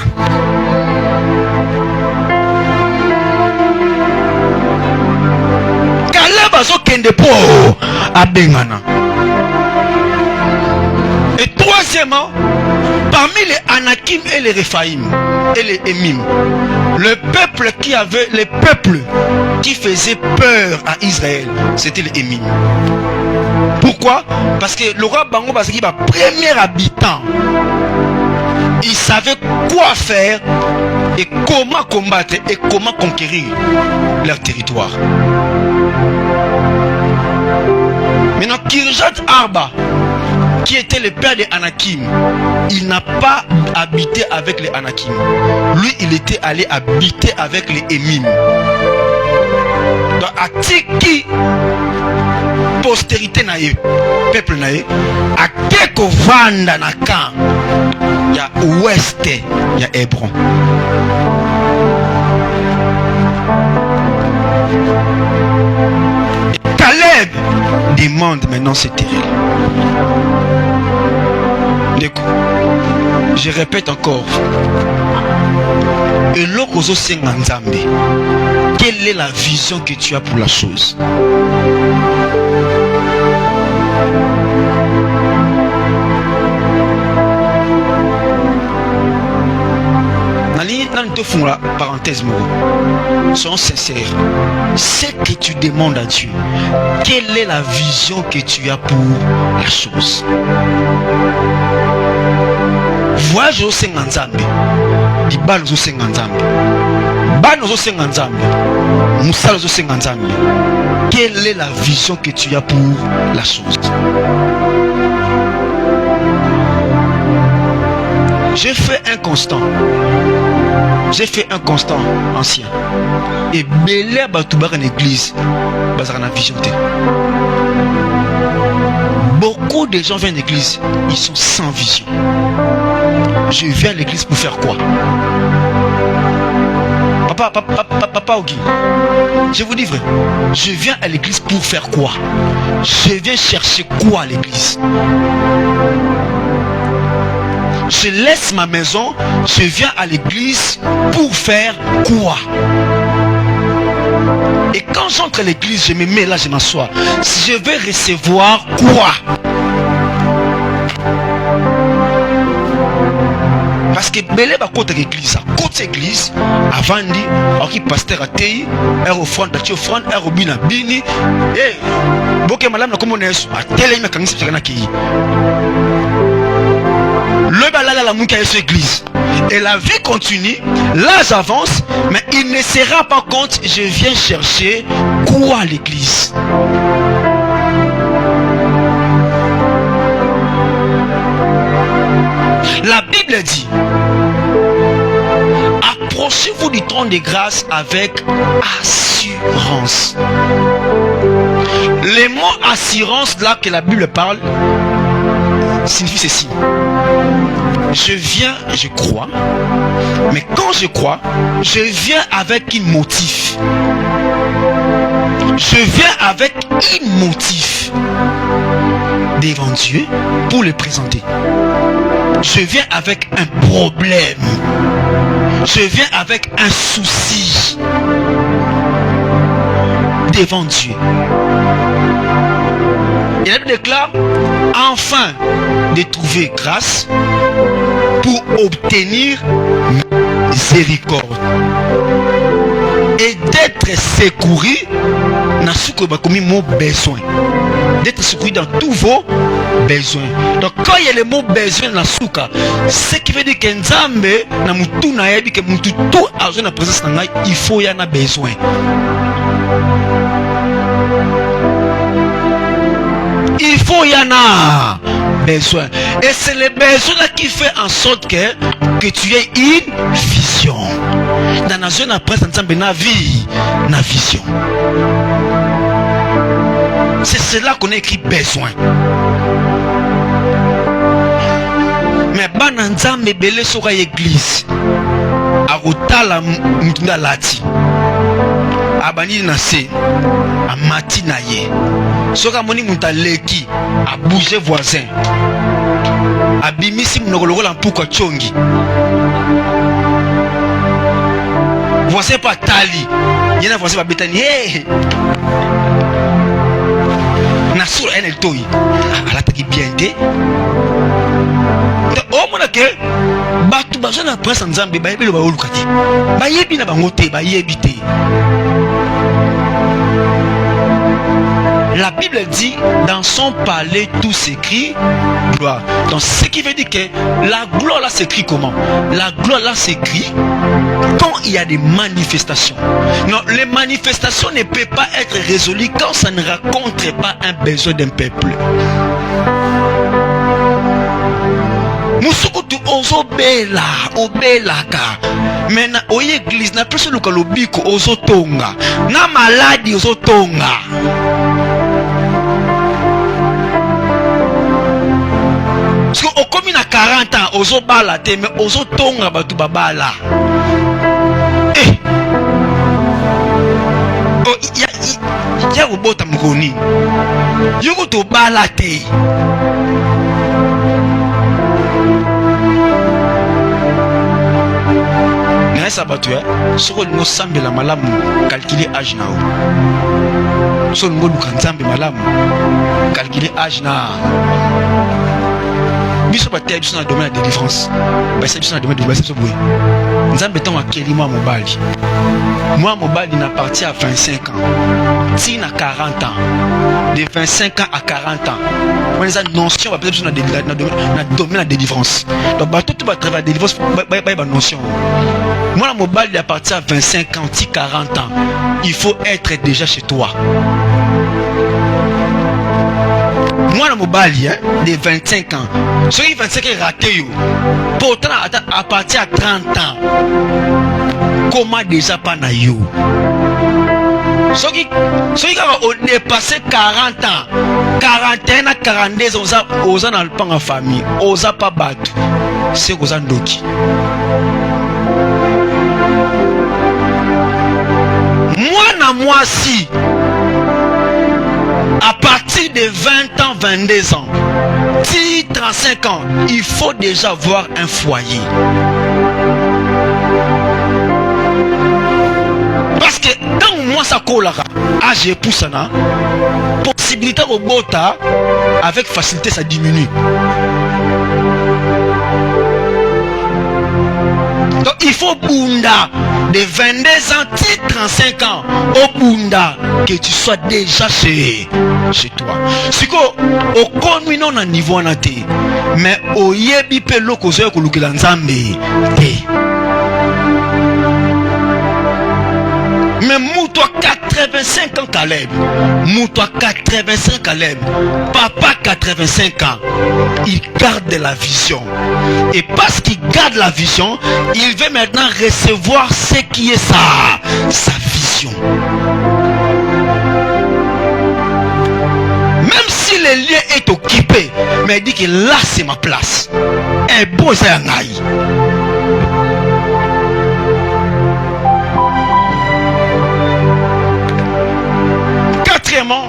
Caleb azo kende po abengana. Et troisièmement, parmi les Anakim et les Réphaïm et les Emim, le peuple qui faisait peur à Israël, c'était les Emim. Pourquoi? Parce que le roi Bango Basaki, premier habitant, il savait quoi faire et comment combattre et comment conquérir leur territoire. Maintenant, Kirjat Arba, qui était le père de Anakim, il n'a pas habité avec les Anakim. Lui, il était allé habiter avec les Émim. Donc, Atiki, postérité naïe, peuple naïe, à Keko Vanda Nakan, il y a ouest, il y a Hébron. Caleb demande maintenant ce terrain. Je répète encore. Et l'okozo senganzambe. Quelle est la vision que tu as pour la chose? La parenthèse, soyons sincères. Ce que tu demandes à Dieu, quelle est la vision que tu as pour la chose? Voyage au Senganzambe, di bal au Senganzambe, ban au Senganzambe, Moussal au Senganzambe. Quelle est la vision que tu as pour la chose? J'ai fait un constant. J'ai fait un constant ancien. Et belé batoubar en église, bazar na vision. Beaucoup de gens viennent à l'église, ils sont sans vision. Je viens à l'église pour faire quoi? Papa Ogi, je vous dis vrai, je viens à l'église pour faire quoi? Je viens chercher quoi à l'église? Je laisse ma maison, je viens à l'église pour faire quoi? Et quand j'entre à l'église, je me mets là, je m'assois. Je vais recevoir quoi? Parce que belé ba côté l'église, côté église, avant dit, ok pasteur a tei, offrande, offrande, bina bini, eh, boke madame na comme on est, a télé me kangi c'est qui. Le balala la mouka est sur l'église. Et la vie continue, l'âge avance, mais il ne se rend pas compte, je viens chercher quoi à l'église? La Bible dit, approchez-vous du trône de grâce avec assurance. Les mots assurance là que la Bible parle signifie ceci. Je viens, je crois, mais quand je crois, je viens avec un motif. Je viens avec un motif devant Dieu pour le présenter. Je viens avec un problème. Je viens avec un souci devant Dieu. Et la Bible déclare enfin de trouver grâce pour obtenir miséricorde et d'être secouru dans ce que vous mon besoin. D'être secouru dans tous vos besoins. Donc quand il y a le mot besoin dans la souka, ce qui veut dire que Nzambe na mutu na yebi que mutu tout a besoin de présence na il faut y en a besoin. Il faut y en a besoin. Et c'est le besoin qui fait en sorte que tu aies une vision. Dans la zone après, Nzambe na vie, na vision. C'est cela qu'on a écrit besoin. Mais ban Nzambe belé sur l'église. Arotala mutunda lati. Abani nase. Amati na ye. Soka moni mutaleki. A bouger voisin. Abimisi mnogoloko la mpuka chongi. Voisin pas tali. Yena voisin pas betani. Hey! Na sur un eltoi. Alataki bien te. O mona ke batu bazana presse Nzambe ba yebi lo ba olukati. Ba yebi na bango te, ba yebi te. La Bible dit dans son palais tout s'écrit gloire. Donc ce qui veut dire que la gloire là s'écrit comment? La gloire là s'écrit quand il y a des manifestations. Non, les manifestations ne peuvent pas être résolues quand ça ne rencontre pas un besoin d'un peuple. musukutu ozobela obelaka mena oye église na peso luka lobiko ozotonga na maladi ozotonga parce que okomi na 40 ans ozobala te mais ozotonga batu babala ya kobota mokoni yoko tobala te nayesa bato soko olingo sambela malamu calculer âge na o so olingo luka nzambe malamu calculer âge na biso bateya biso na domaine ya délivrance basa biso na domaine de basa biso boye nzambe ntango akeli mwa mobali na parti à 25 ans ti na 40 ans de 25 ans à 40 ans on les a notion bapesa biso na domaine ya délivrance donc bato tout batrava ya délivrance ba notion mwana mobali à partir à 25 ans ti 40 ans il faut être déjà chez toi. Moi, le mobile de 25 ans, ceux qui 25 ans raté, pourtant à partir à 30 ans, comment déjà pas na yo? Ceux qui ont dépassé 40 ans, 41 à 42 ans, osa dans le pan en famille, osa pas battu, c'est osa ndoki. Moi si. À partir de 20 ans, 22 ans, 10, 35 ans, il faut déjà avoir un foyer. Parce que dans moi ça colle, j'ai poussé na possibilité au bota avec facilité ça diminue. Donc il faut bunda de 22 ans, 35 ans, au bunda que tu sois déjà chez toi. Si au connu non à niveau en athée, mais au yebi pe loko zoe kolukela nzambe te. Mais moutoi 85 ans Caleb, moutoi 85 Caleb, papa 85 ans, il garde la vision. Et parce qu'il garde la vision, il veut maintenant recevoir ce qui est sa vision. Même si le lieu est occupé, mais il dit que là c'est ma place. Et bon c'est un aïe. Quatrièmement,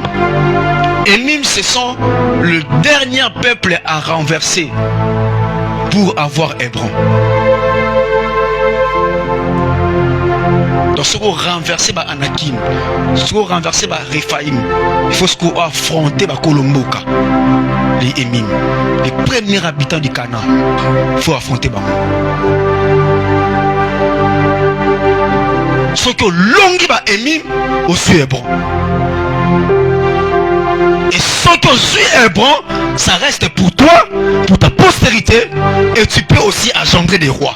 Émim, ce sont le dernier peuple à renverser pour avoir Hébron. Donc, ce qu'on renverser Anakim, ce qu'on renverser Rephaïm, il faut ce qu'on affronter Kolomboka, les Émim, les premiers habitants du Canaan. Il faut affronter ce que l'ongi Émim aussi Hébron. Et ce que suis Hébron, ça reste pour toi, pour ta postérité, et tu peux aussi engendrer des rois.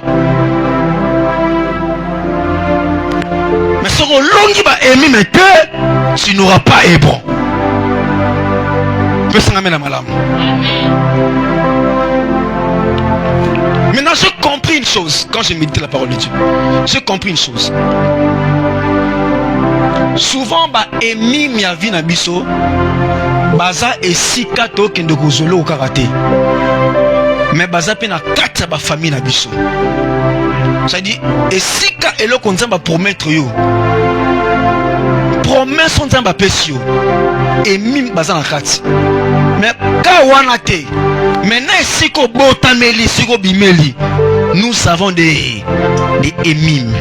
Mais ce que l'on va aimer maintenant, tu n'auras pas Hébron. Maintenant, j'ai compris une chose quand j'ai médité la parole de Dieu. J'ai compris une chose. Souvent, Émim ya vi na biso, baza esika to kende kozolo au karaté. Mais baza pe na kati ba famille na biso. Ça dit esika eloko nzamba promettre yo. Promesse nzamba pesi yo. Émim baza na kati. Mais ka wana te. Maintenant esiko botameli, esiko bimeli. Nous avons des Émim.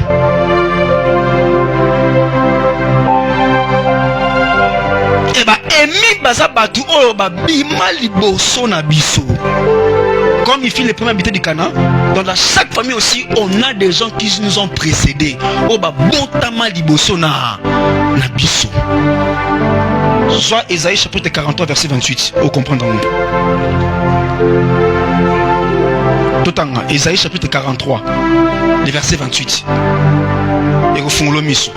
Émim baza batu oyo babima liboso na biso. Comme il fit les premiers habitants du Canaan, dans chaque famille aussi, on a des gens qui nous ont précédés. Oh bah botama liboso na biso. Soit Ésaïe chapitre 43 verset 28. Au comprendre nous. Totanga Ésaïe chapitre 43, le verset 28. Et au fond l'omiso.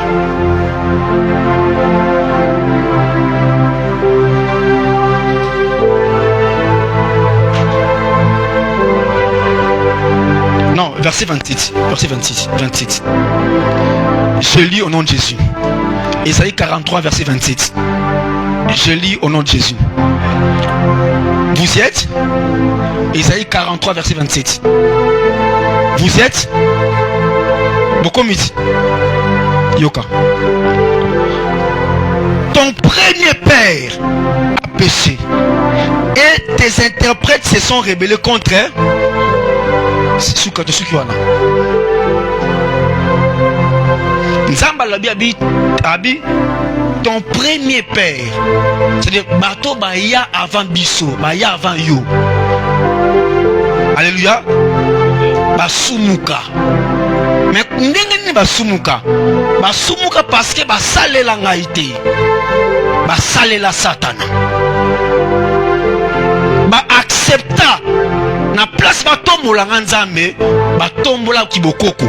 verset 28. Verset 28. Je lis au nom de Jésus. Ésaïe 43, verset 27. Je lis au nom de Jésus. Vous y êtes? Ésaïe 43, verset 27. Vous êtes? Bokomiti. Yoka. Ton premier père a péché et tes interprètes se sont rebellés contre Nzamba labi abi ton premier père, c'est-à-dire bato baya avant biso, baya avant yo. Alléluia. Basumuka. Mais ndenge ni basumuka parce que basalela ngai te, basalela satana, accepta na place batombola nzambe, batombola kibokoko.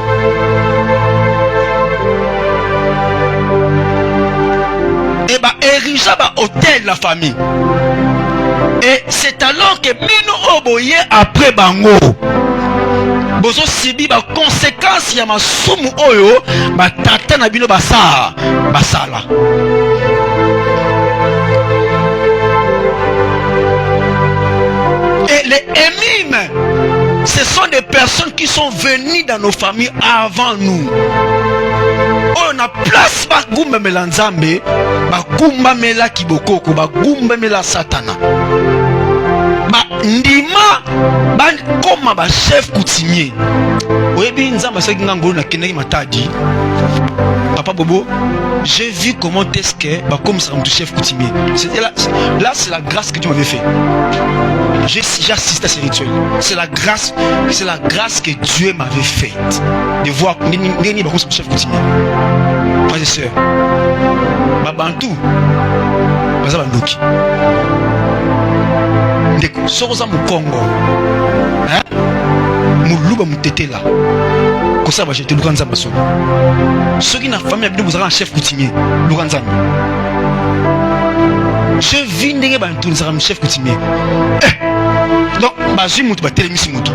Et érigea hôtel la famille. Et c'est alors que mino oboye après bango bozo sibi ba conséquence ya masumu oyo batata na bino basala. Et les émimes, ce sont des personnes qui sont venues dans nos familles avant nous. On a place bagumba melanzambe, bagumba mela kibokoko, bagumba mela satana. Ndima ban koma ba chef coutumier. Oyebi nzamba seki ngangolo na keneki matadi. Papa Bobo, j'ai vu comment est-ce que bah comme ça mon chef coutumier. Là c'est la grâce que Dieu m'avait fait. J'ai assisté à ce rituel. C'est la grâce que Dieu m'avait faite de voir Néni bah comme chef coutumier. Frères et sœurs, Babantou, Baza Bandoki. Ndeko, Soroza Mukongo. Hein? Muluba Mutetela. Comme ça, j'étais Luganza Basso. Ceux qui n'ont pas famille, vous avez un chef coutumier. Luganza. Je vis n'ayez pas un chef coutumier. Donc, je vais vous télémissi moutou.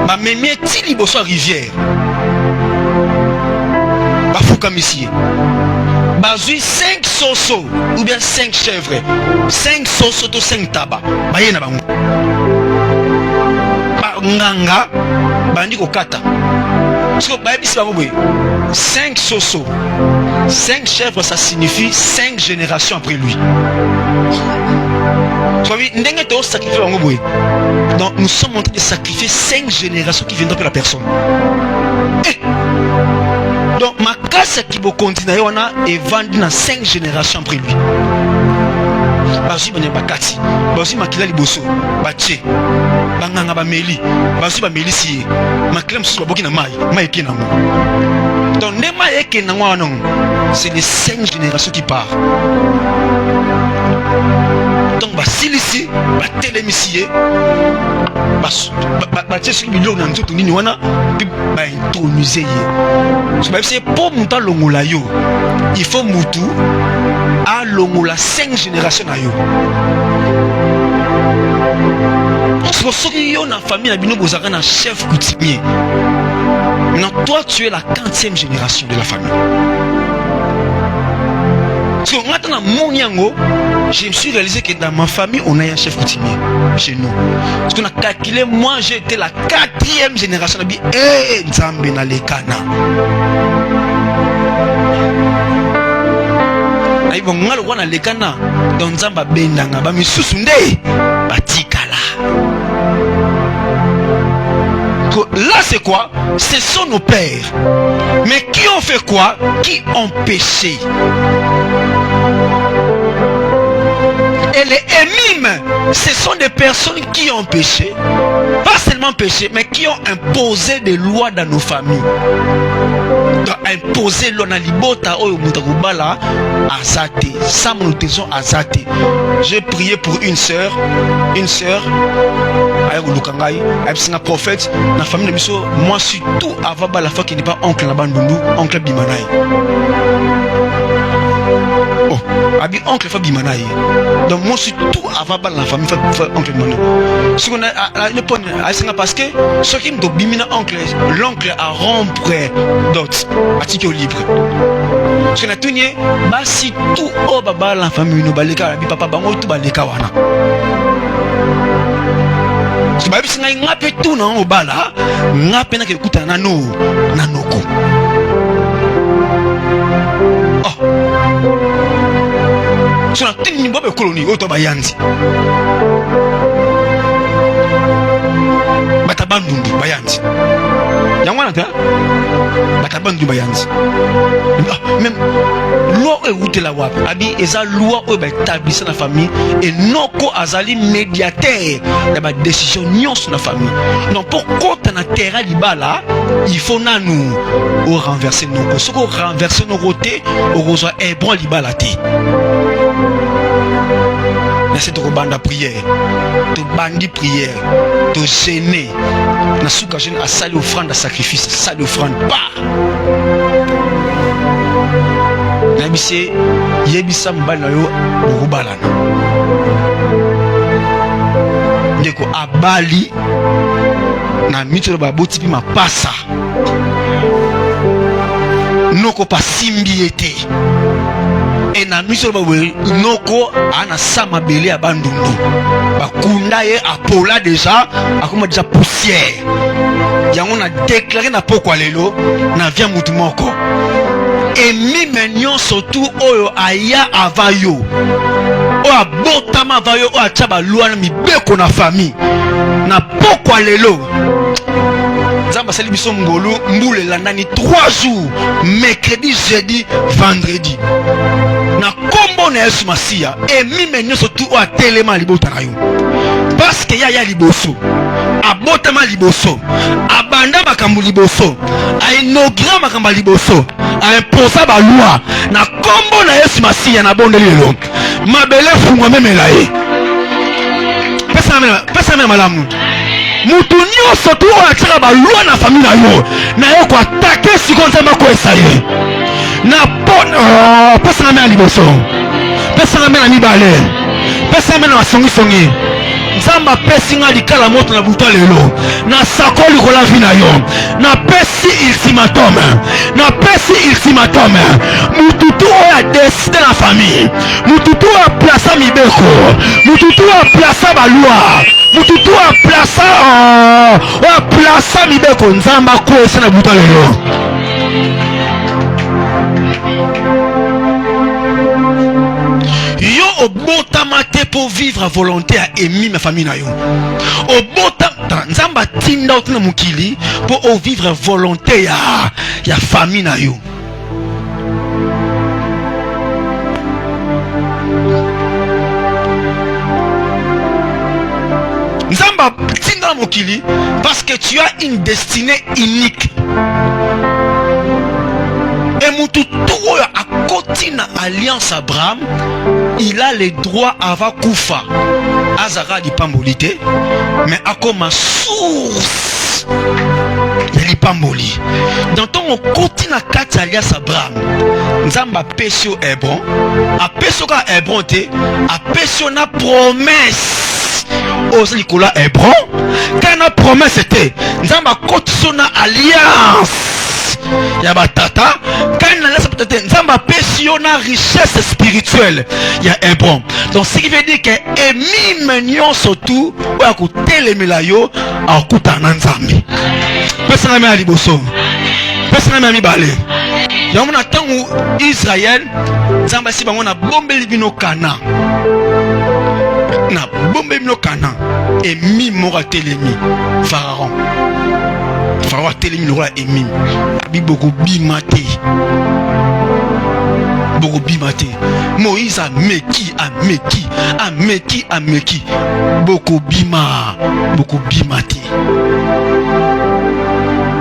Je vais vous tili bosso rivière. Je vais vous ici. Je vais 5 sosos ou bien 5 chèvres. 5 sosos ou 5 tabac. Je vais vous nganga bandi kokata parce que bayebi si bango 5 soso 5 chèvres, ça signifie 5 générations après lui. Donc nous sommes en train de sacrifier 5 générations qui viendront après la personne. Donc ma casse qui va continuer est vendue dans 5 générations après lui. Bazi banya bakati, bazi makila liboso, bache, banganga bameli, bazi bameli siye, makila msusu baboki na mai eke nango. Donc ne mai eke nango non, c'est les 5 générations qui partent. Donc basilisi, batelemisiye, bache sur biloko na nzoto nini wana, puis introniser ye. C'est pour muta longola yo, il faut mutu à longola 5 générations na yo. Si tu as famille, tu as un chef coutumier. Non, toi, tu es la 40e génération de la famille. Parce que maintenant, je me suis réalisé que dans ma famille, on a un chef coutumier chez nous. Parce qu'on a calculé, moi, j'ai été la 4e génération. Et Nzambe na lekana. Aïe, on a le roi na lekana. Dans Nzamba bendanga, ba misusunde, batikala. Là c'est quoi? Ce sont nos pères. Mais qui ont fait quoi? Qui ont péché? Et les émimes, ce sont des personnes qui ont péché. Pas seulement péché, mais qui ont imposé des lois dans nos familles. Imposer l'on libota oyo mutakubala azate, ça mon tesson azate. J'ai prié pour une sœur ayo lukangai, un prophète, la famille de miso, moi surtout avaba la fois qui n'est pas oncle na bandundu, oncle Bimanai. Oh, Abi oncle fa bimanaye. Donc moi suis tout avant la famille fa oncle bimana. Ce qu'on a le point parce que ce qui me do bimina oncle, l'oncle a rompre dot article libre. Ce qu'on a tenu basi tout au baba la famille no baleka bi papa bango tout baleka wana. Si babi singa ngape tout na obala ngape na ke kuta na no na noko. Oh. So na tini bobe koloni oto bayanzi. Batabandundu bayanzi. Yangwana ta? Batabandundu bayanzi. Même loi est route la wap. Abi eza loi est établie dans la famille et noko azali médiateur de la décision nion sur la famille. Donc pour compte na terra libala, il faut nanou au renverser noko. Ce qu'on renverser nos côtés, au rejoint est bon libala té. C'est de banda prière, de bandi prière, de gêner. Na souka jeune à salut offrande à sacrifice, salut offrande pas. Nabise yebisa mbana yo bokubalana. Ndeko abali na mitolo baboti pi mapasa. Noko pa simbiete. Et na miso bawe noko ana sama belé à bandundu bakunda ye apola déjà akoma déjà poussière yango na déclaré na poko lelo na via mutu moko et mime nyonso tout oyo aya avayo o abotama avayo o achaba lwa na mibeko na famille na poko lelo Zamba sali biso ngolu mbule landani 3 jours mercredi jeudi vendredi na kombo na Yesu Masia et mime nyoso tu o atelema libota na yo parce que ya liboso abotama liboso abanda makambu liboso a inaugura makambu liboso a imposa ba loi na kombo na Yesu Masia na bonde lelo mabele fungwa memela ye pesa mena malamu mutu nyonso tu o atira ba loi na famille na yo na yo ko attaquer sikonza mako esaye na bon pesa mena liboso pesa mena mibale pesa mena songi Nzamba pesi nga likala moto na buta lelo na sakoli kola vina yo na pesi ultimatum mututu oya décider la famille mututu oya plaça mibeko mututu oya plaça balua mututu oya plaça mibeko Nzamba kwesa na buta lelo. Yo obotama te pour vivre à volonté à aimer ma famille na yo. Obotama nzamba tinda otuna mukili pour vivre à volonté ya famille na yo. Nzamba tinda mukili parce que tu as une destinée unique. Et Mututu à côté na alliance Abraham, il a le droit à Koufa. Azara di pambolité, mais à comme source de l'ipamboli. Dans ton côté na 4 alliance Abraham, Nzamba pesio Hébron, a pesio ka Hébron te, a pesio na promesse. Aux Nicolas Hébron, quand na promesse était, Nzamba côté na alliance. Ya batata quand na laisse peut-être nzamba pesio na richesse spirituelle ya Hébron. Donc ce qui veut dire que emi mignon surtout ou ya kotelemela yo akuta na nzambe pesa na me aliboso pesa na me mibale ya mona tangu Israël nzamba si bango na bombe libino kana na bombe libino kana emi mora telemi Pharaon Pharaon telemi le roi emi Boko bimate Moïse a meki Boko bimate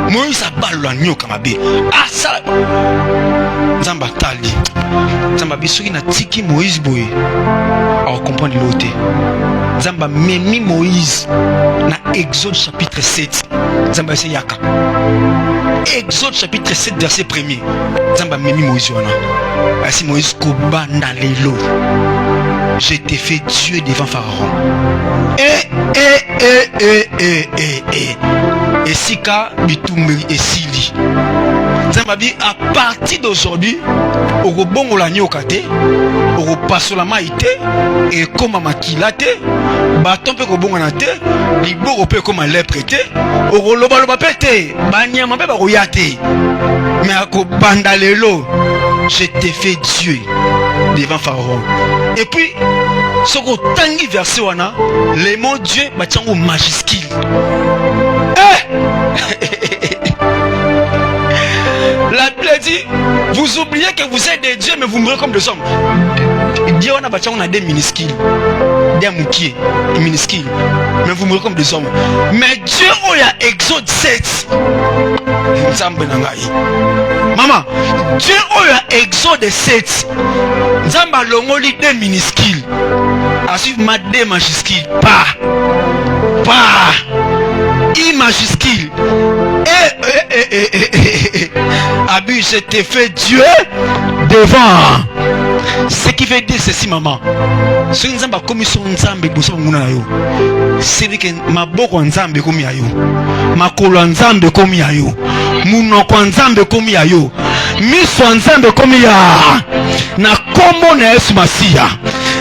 Moïse a balwa nyoka mabe asa Nzamba tali Nzamba bisoki na tiki Moïse boye a comprendre l'autre Nzamba memi Moïse na Exode chapitre 7 Nzamba se yaka Exode chapitre 7 verset 1er Nzamba memi Moïse wana Asi Moïse kobanda lelo. Je t'ai fait Dieu devant Pharaon. Et sika bitumeli esili. Zambabi à partir d'aujourd'hui, au bongo la nyokate, au passo la maïté, et comme makila te, baton pe ko bongo na te, liboro pe comme lèpre te, au loba loba pete, banyama pe ba royate. Mais à ko bandalelo, je t'ai fait Dieu devant Pharaon. Et puis, ce qu'on tangi verset wana, les mots Dieu batiango majuscule. La Bible dit, vous oubliez que vous êtes des dieux, mais vous mourrez comme des hommes. Dieu on a bâti on a des minuscules, des moukiers, minuscules, mais vous mourrez comme des hommes. Mais Dieu oh il y a Exode 7. Maman, Dieu oh il y a Exode 7. Zamba longoli des minuscules. À suivre ma D majuscule, pas, I majuscule. Abi, je t'ai fait Dieu devant. Ce qui veut dire ceci, maman. Ce qui nzamba commission nzambe boso nguna yo. C'est que ma boko nzambe komi ayo. Ma kolo nzambe komi ayo. Munoko nzambe komi ayo. Miso nzambe komi ya. Na kombo na Yesu Masia.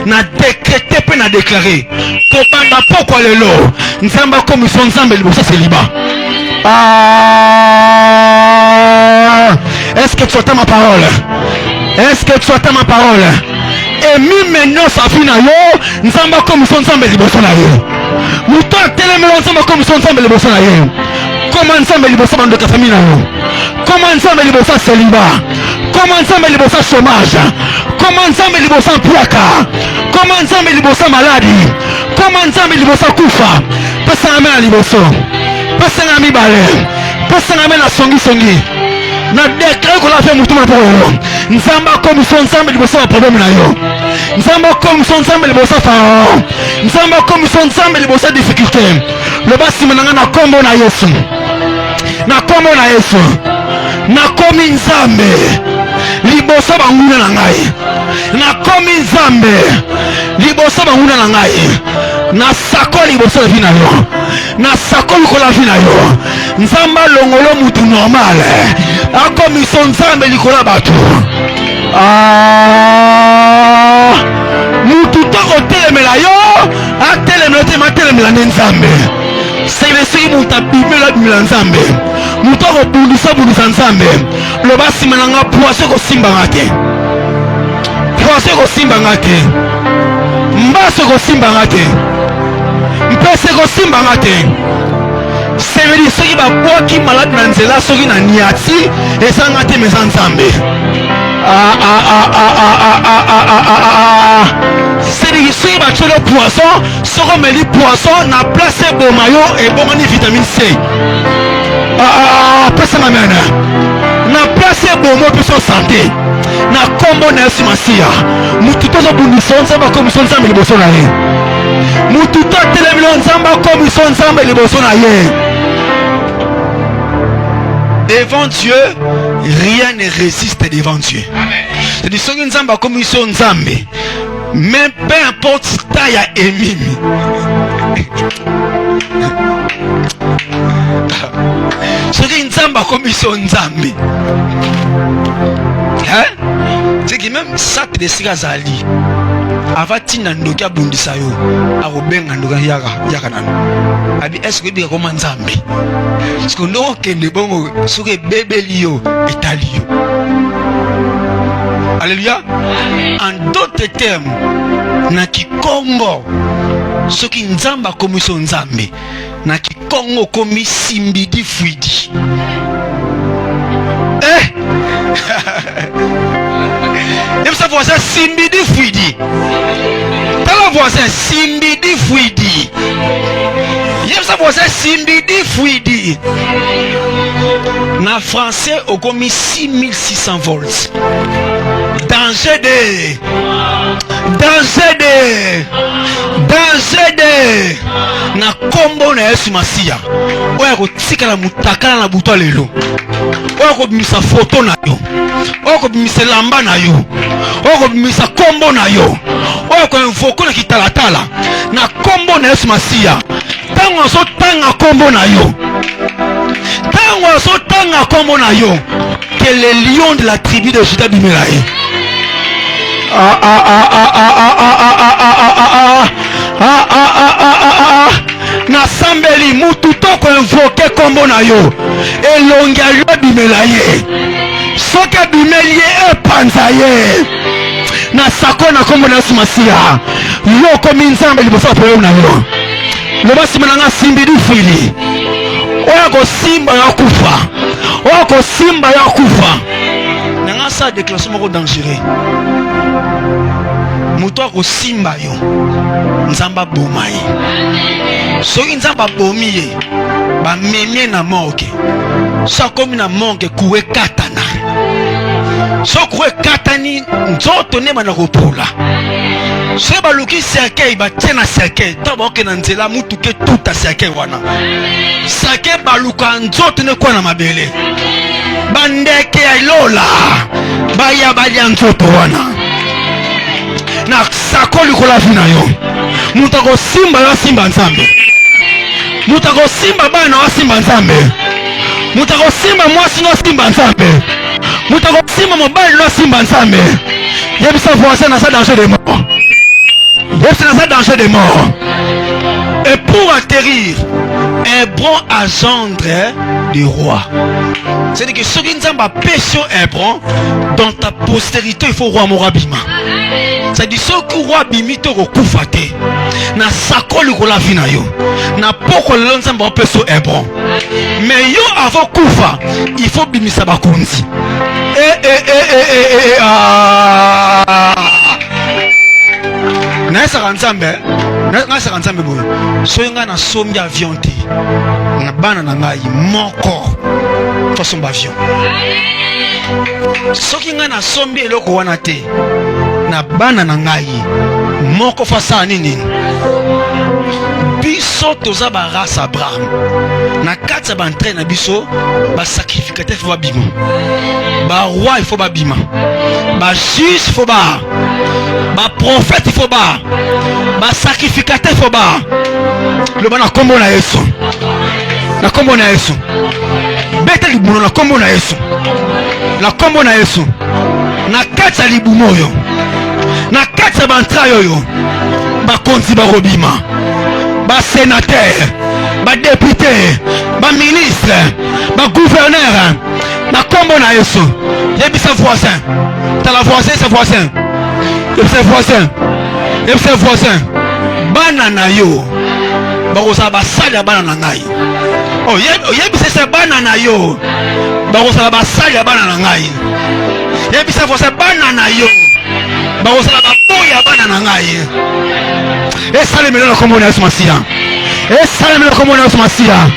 Na décréter pe na déclarer. Kobanda poko lelo. Nzamba commission nzambe liboso célibat. Est-ce que tu entends ma parole? Est-ce que tu entends ma parole? Et mi maintenant ça finit na yo, nzamba comme son nzambe liboso na yo. Muto telemelo nzamba comme son nzambe liboso na yo. Comment nzambe liboso bando ka famille na yo? Comment nzambe liboso célibat? Comment nzambe liboso chômage? Comment nzambe liboso piaka? Comment nzambe liboso maladie? Comment nzambe liboso kufa? Pesa na mena liboso. Pesa na mibale. Pesa na mena songi. Na déclare qu'on a fait mutu na poro. Nzamba comme son nzambe liboso na problème na yo. Nzamba comme son nzambe liboso Pharaon. Nzamba comme son nzambe liboso difficulté. Le basi menanga na kombo na Yesu. Na kombo na Yesu. Na komi nzambe liboso banguna na ngai. Na komi nzambe liboso banguna na ngai. Na sako liboso la vie na yo. Na sako likola vie na yo. Nzamba longolo mutu normal. Akomi son nzambe likola batu. Mutu toko telemela yo. Atelemela te matelemela nzambe. C'est le signe muta bimela bimela nzambe. Mutu ko bundisa nzambe. Le basi menanga poisson ko simba ngate. Poisson ko simba ngate. Mbaso ko simba ngate. Mpese ko simba ngate. C'est veut dire ceux qui va boire qui malade dans nzela soki na niati ezanga te meza nzambe. C'est dire ceux qui va tuer le poisson, soko meli poisson na place bomayo et bomani vitamine C. Pesa na mena. Na place bomo peso santé. Na kombo na Yesu Masia. Mutu tozo bundisa nzamba komisa nzambe liboso na ye. Mutu to telemilo nzamba komisa nzambe liboso na ye. Devant Dieu, rien ne résiste devant Dieu. C'est-à-dire que nzamba komisa nzambe. Mais peu importe ta ya emimi. Soki nzamba komisa nzambe. C'est que même ça te décide zali. Avatina ndoka bundisa yo. Arobenga ndoka yaka nanu. Abi est-ce que bien comment nzambe? Parce que ndoko kende bongo soki bebeli yo etali yo. Alléluia. En d'autres termes, na kikongo soki nzamba komisa nzambe. Na kikongo komi simbidi fuidi. Et ça voisin simbidi fuidi. T'as le voisin simbidi fuidi. Et ça voisin simbidi fuidi. Na français au commis 6600 volts. Danger de te na kombo na Yesu Masia oya kotikala mutakala na buto lelo oya kobimisa foto na yo oya kobimisa lamba na yo oya kobimisa kombo na yo oya koinvoke na kitalatala na kombo na Yesu Masia tango azotanga kombo na yo tango azotanga kombo na yo que les lions de la tribu de Juda bimela ye nasambeli mutu toko invoke kombo na yo elongi ya yo bimela ye soki abimeli ye epanza ye na sako na kombo na Yesu Masia yo komi nzambe liboso ya problème na yo loba nsima na nga simbi difili oya kosimba ya kufa oya kosimba ya kufa na nga sa déclaration moko dangereux moto akosimba yo nzambe aboma ye soki nzambe abomi ye bamemie na morke so akomi na morke kuwe katana so kuwe katani nzoto ne bana kopola soki baluki cercueil batie na cercueil to baoke na nzela mutuke tuta cercueil wana cercueil baluka nzoto ne kwa na mabele bandeke ya lola baya balia nzoto wana na sako likola vi na yo mutu akosimba yo asimba nzambe mutu akosimba bana asimba nzambe mutu akosimba mwasi no asimba nzambe mutu akosimba mobali no asimba nzambe yebisa voisin na sa danger de mort yebisa na sa danger de mort et pour atterrir Hébron agendre des rois. C'est-à-dire que ce qui nous a péché Hébron, dans ta postérité, il faut roi Morabima. C'est-à-dire ce que roi Bimito rekufate. Na sakoli kola vina yo. Na poko lonzamba péché Hébron. Mais yo avant kufa, il faut bimisa bakunzi. Nasa kanzambe. Nasa kanzambe boy. Soyenga na sombi avion te. Na bana na ngai moko. Façon avion. Soki nga na sombi eloko wana te. Na bana na ngai moko fasa nini. Biso toza ba race Abraham. Na kati ba entraîne na biso ba sacrificateur faut ba bima. Ba roi il faut ba bima. Ba juge il faut ba prophète il faut ba sacrificateur il faut ba le bana kombo na Yesu na kombo na Yesu beta libuno na kombo na Yesu na kombo na Yesu na kati ya libuno yo na kati ya bantra yo ba konzi ba robima ba sénateur ba député ba ministre ba gouverneur na kombo na Yesu yebisa voisin ta la voisin c'est voisin yebisa voisin bana na yo bakosa basali ya bana na ngai yebisa se bana na yo bakosa basali ya bana na ngai yebisa voisin bana na yo bakosa baboya ya bana na ngai esalemelo na kombo na Yesu Masia esalemelo na kombo na Yesu Masia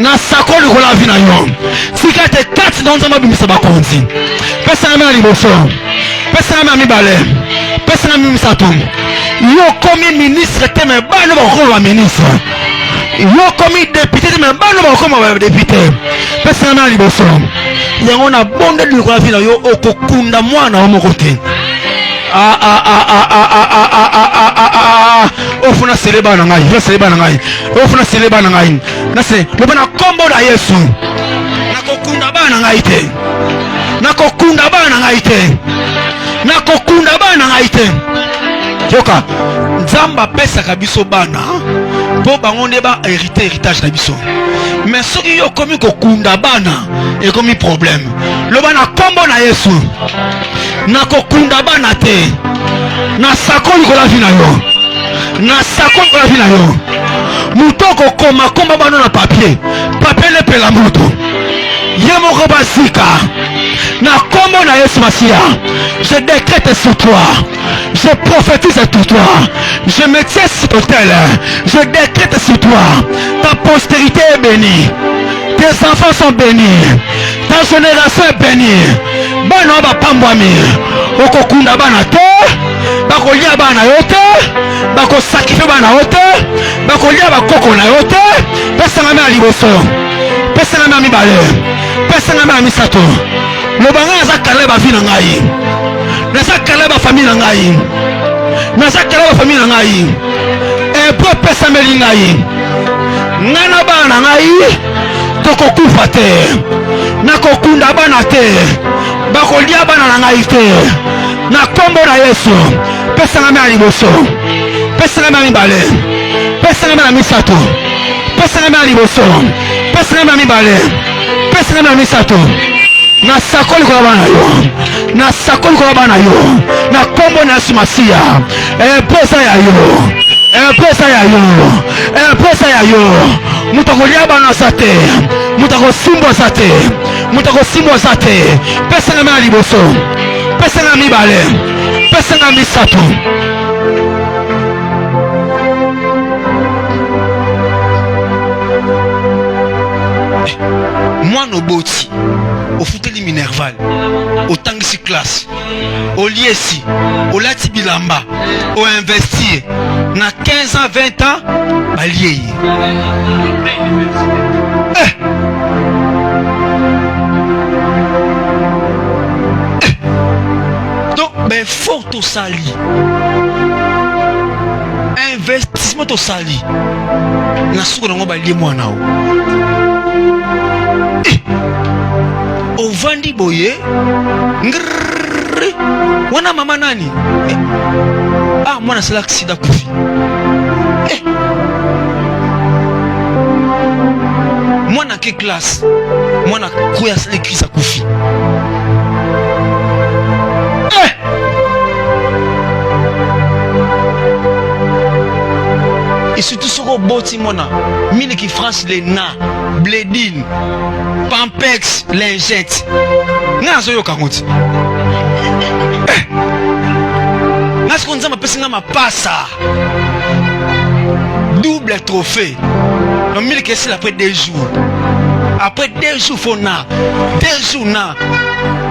na sakoli kola vi na yo sika te kati na nzamba bimisa bakonzi pesa na mena liboso pesa na mena mibale pesa na misato yo komi ministre te me bano bakoma ministre yo komi député te me bano bakoma député pesa na mena liboso yango na bonde likola vi na yo okokunda mwana wa moko te ofuna seleba na ngai ofuna seleba na ngai nase loba na kombo na Yesu nakokunda bana ngai te nakokunda bana ngai te nakokunda bana ngai te yoka nzamba pesaka biso bana po bango nde ba héritage na biso mais soki yo komi kokunda bana ekomi problème loba na kombo na Yesu nakokunda bana te na sakoli kola vi na yo na sakoli kola vi na yo mutoko koma komba bano na papier le pela moto ye moko basika na kombo na Yesu Masia je décrète sur toi je prophétise sur toi je me tiens sur ton tel je décrète sur toi ta postérité est bénie tes enfants sont bénis ta génération est bénie bana ba pambwami okokunda bana te bakolia bana yo te, bakosakrifie bana yo te, bakolia bakoko na yo te. Pesa ngame ya liboso, pesa ngame ya mibale, pesa ngame ya misato. Lobanga naza kala ba vie na ngai, naza kala ba famille na ngai, naza kala ba famille na ngai. Et pour pesa meli ngai, ngana bana ngai tokokufa te, nakokunda bana te, bakolia bana na ngai te. Na kombo na Yesu, pesa ngame ya liboso, pesa ngame ya mibale, pesa ngame ya misato, pesa ngame ya liboso, pesa ngame ya mibale, pesa ngame ya misato. Na sakoli kwa bana yo, na sakoli kwa bana yo, na kombo na Yesu Masia. Pesa ya yo, pesa ya yo, pesa ya yo. Mutakolia bana sate, mutakosimbo sate, mutakosimbo sate. Pesa ngame ya liboso, pesa ngame ya mibale, pesa ngame ya misato. Moi no boti au futeli minerval au tangisi classe au liesi au lati bilamba au investir na 15 ans 20 ans balié donc ben fort au sali investissement au sali na suko na ngo balié moi nao ovandi boye ngri wana mama nani mwana sala sida kufi mwana ke classe mwana kuya sala kisa kufi et surtout ce robot mona mine qui France les na bledine pampex lingette ngazo yo kangote ngazo konza mapesi nga mapasa double trophée non mine qui c'est après 2 jours après 2 jours faut na 2 jours na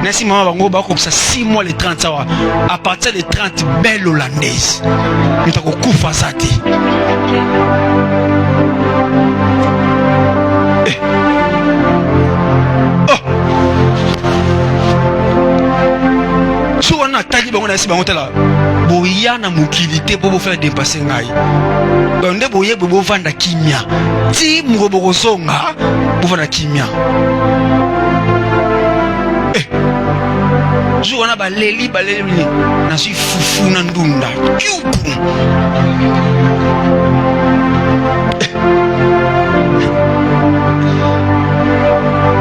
merci maman bango ba comme ça 6 mois les 30 sawa à partir des 30 belle hollandaise nitako kufa sati si on a tali bango na si bango tala boya na mukilité pour faire dépasser ngai bande boye bobo vanda kimia ti mugo bozonga bo vanda kimia je on a baleli na si fufu na ndunda kyuku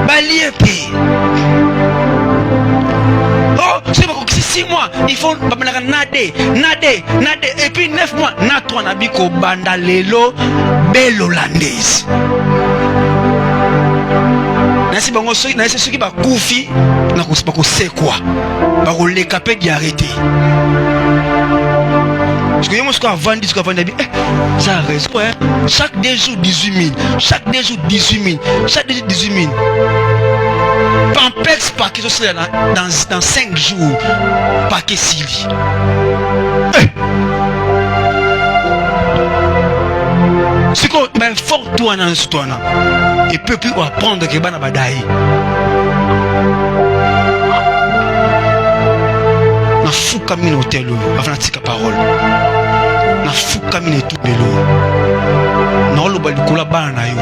baliepe oh c'est pas que 6 mois il faut nader et puis 9 mois na toi na biko banda lelo belle hollandaise nasi bango soki na ese soki bakufi na kosipa kosekwa bakoleka pe di arrêter parce que yo mosiko avandi bi ça reste quoi chaque 2 jours 18 000 chaque 2 jours 18 000 chaque 2 jours 18 000 Pampex paquet dans 5 jours paquet Sili c'est quoi ben fort toi nan sutwana et peuple va apprendre que bana badai na fuka mine hotel avant tika parole na fuka mine tout belo na lo balikola bana na yo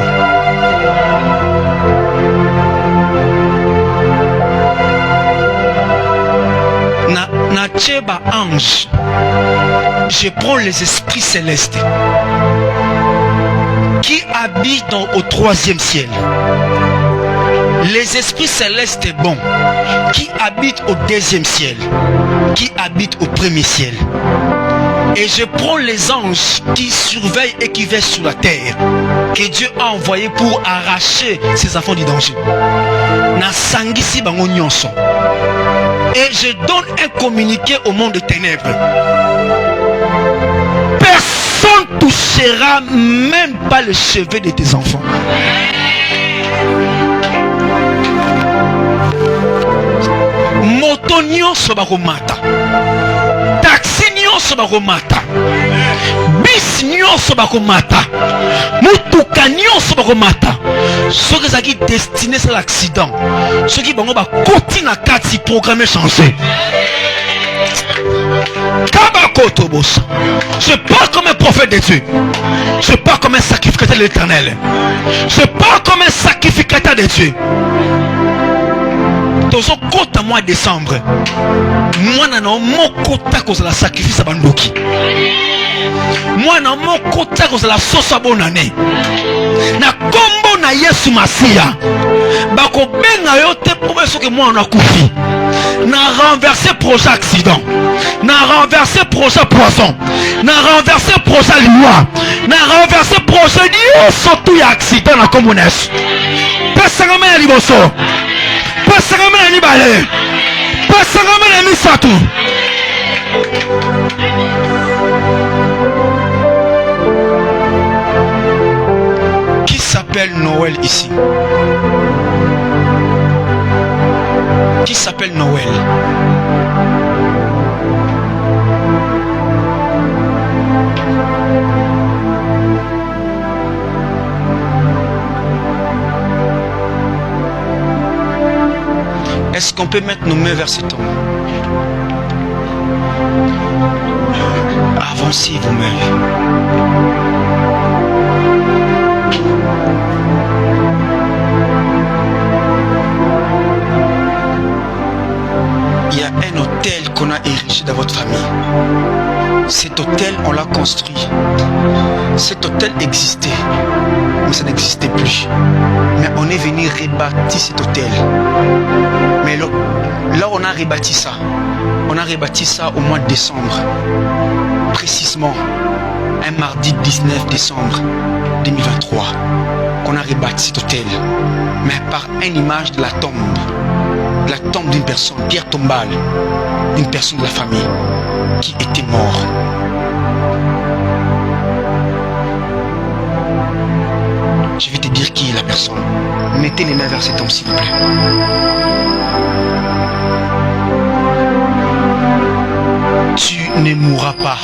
na tcheba ange je prends les esprits célestes qui habitent au 3e ciel. Les esprits célestes bons qui habitent au 2e ciel, qui habitent au 1er ciel. Et je prends les anges qui surveillent et qui veillent sur la terre, que Dieu a envoyé pour arracher ses enfants du danger. Na sangisi bango nyonso. Et je donne un communiqué au monde des ténèbres. Personne ne touchera même pas le cheveu de tes enfants. Moto nyonso bakomata. Taxi nyonso bakomata, bis nyonso bakomata, mutuka nyonso bakomata. Soki ezalaki destiné à l'accident, soki bango bakoti na kati programme changé. Je parle comme un prophète de Dieu. Je parle comme un sacrificateur de l'Éternel. Je parle comme un sacrificateur de Dieu. Tozo kota mois de décembre. Moi na mon kota cause la sacrifice à bandoki. Moi na mon kota cause la sauce à bonne année. Na kombo na Yesu Masia. Bako benga yote pour ce que moi on a koufi. Na renversé projet accident. Na renversé projet poisson. Na renversé projet loi. Na renversé projet Dieu surtout ya accident na communes. Pesanga me liboso. Pesanga me ni balé. Pesanga me ni satu. Qui s'appelle Noël ici? Qui s'appelle Noël? Est-ce qu'on peut mettre nos mains vers cet homme? Avancez vous-même. Il y a un hôtel qu'on a érigé dans votre famille. Cet hôtel, on l'a construit. Cet hôtel existait, mais ça n'existait plus. Mais on est venu rebâtir cet hôtel. Mais là, on a rebâti ça. On a rebâti ça au mois de décembre. Précisément, un mardi 19 décembre 2023. Qu'on a rebâti cet hôtel. Mais par une image de la tombe. La tombe d'une personne, pierre tombale, d'une personne de la famille qui était mort. Je vais te dire qui est la personne. Mettez les mains vers cet homme, s'il vous plaît. Tu ne mourras pas.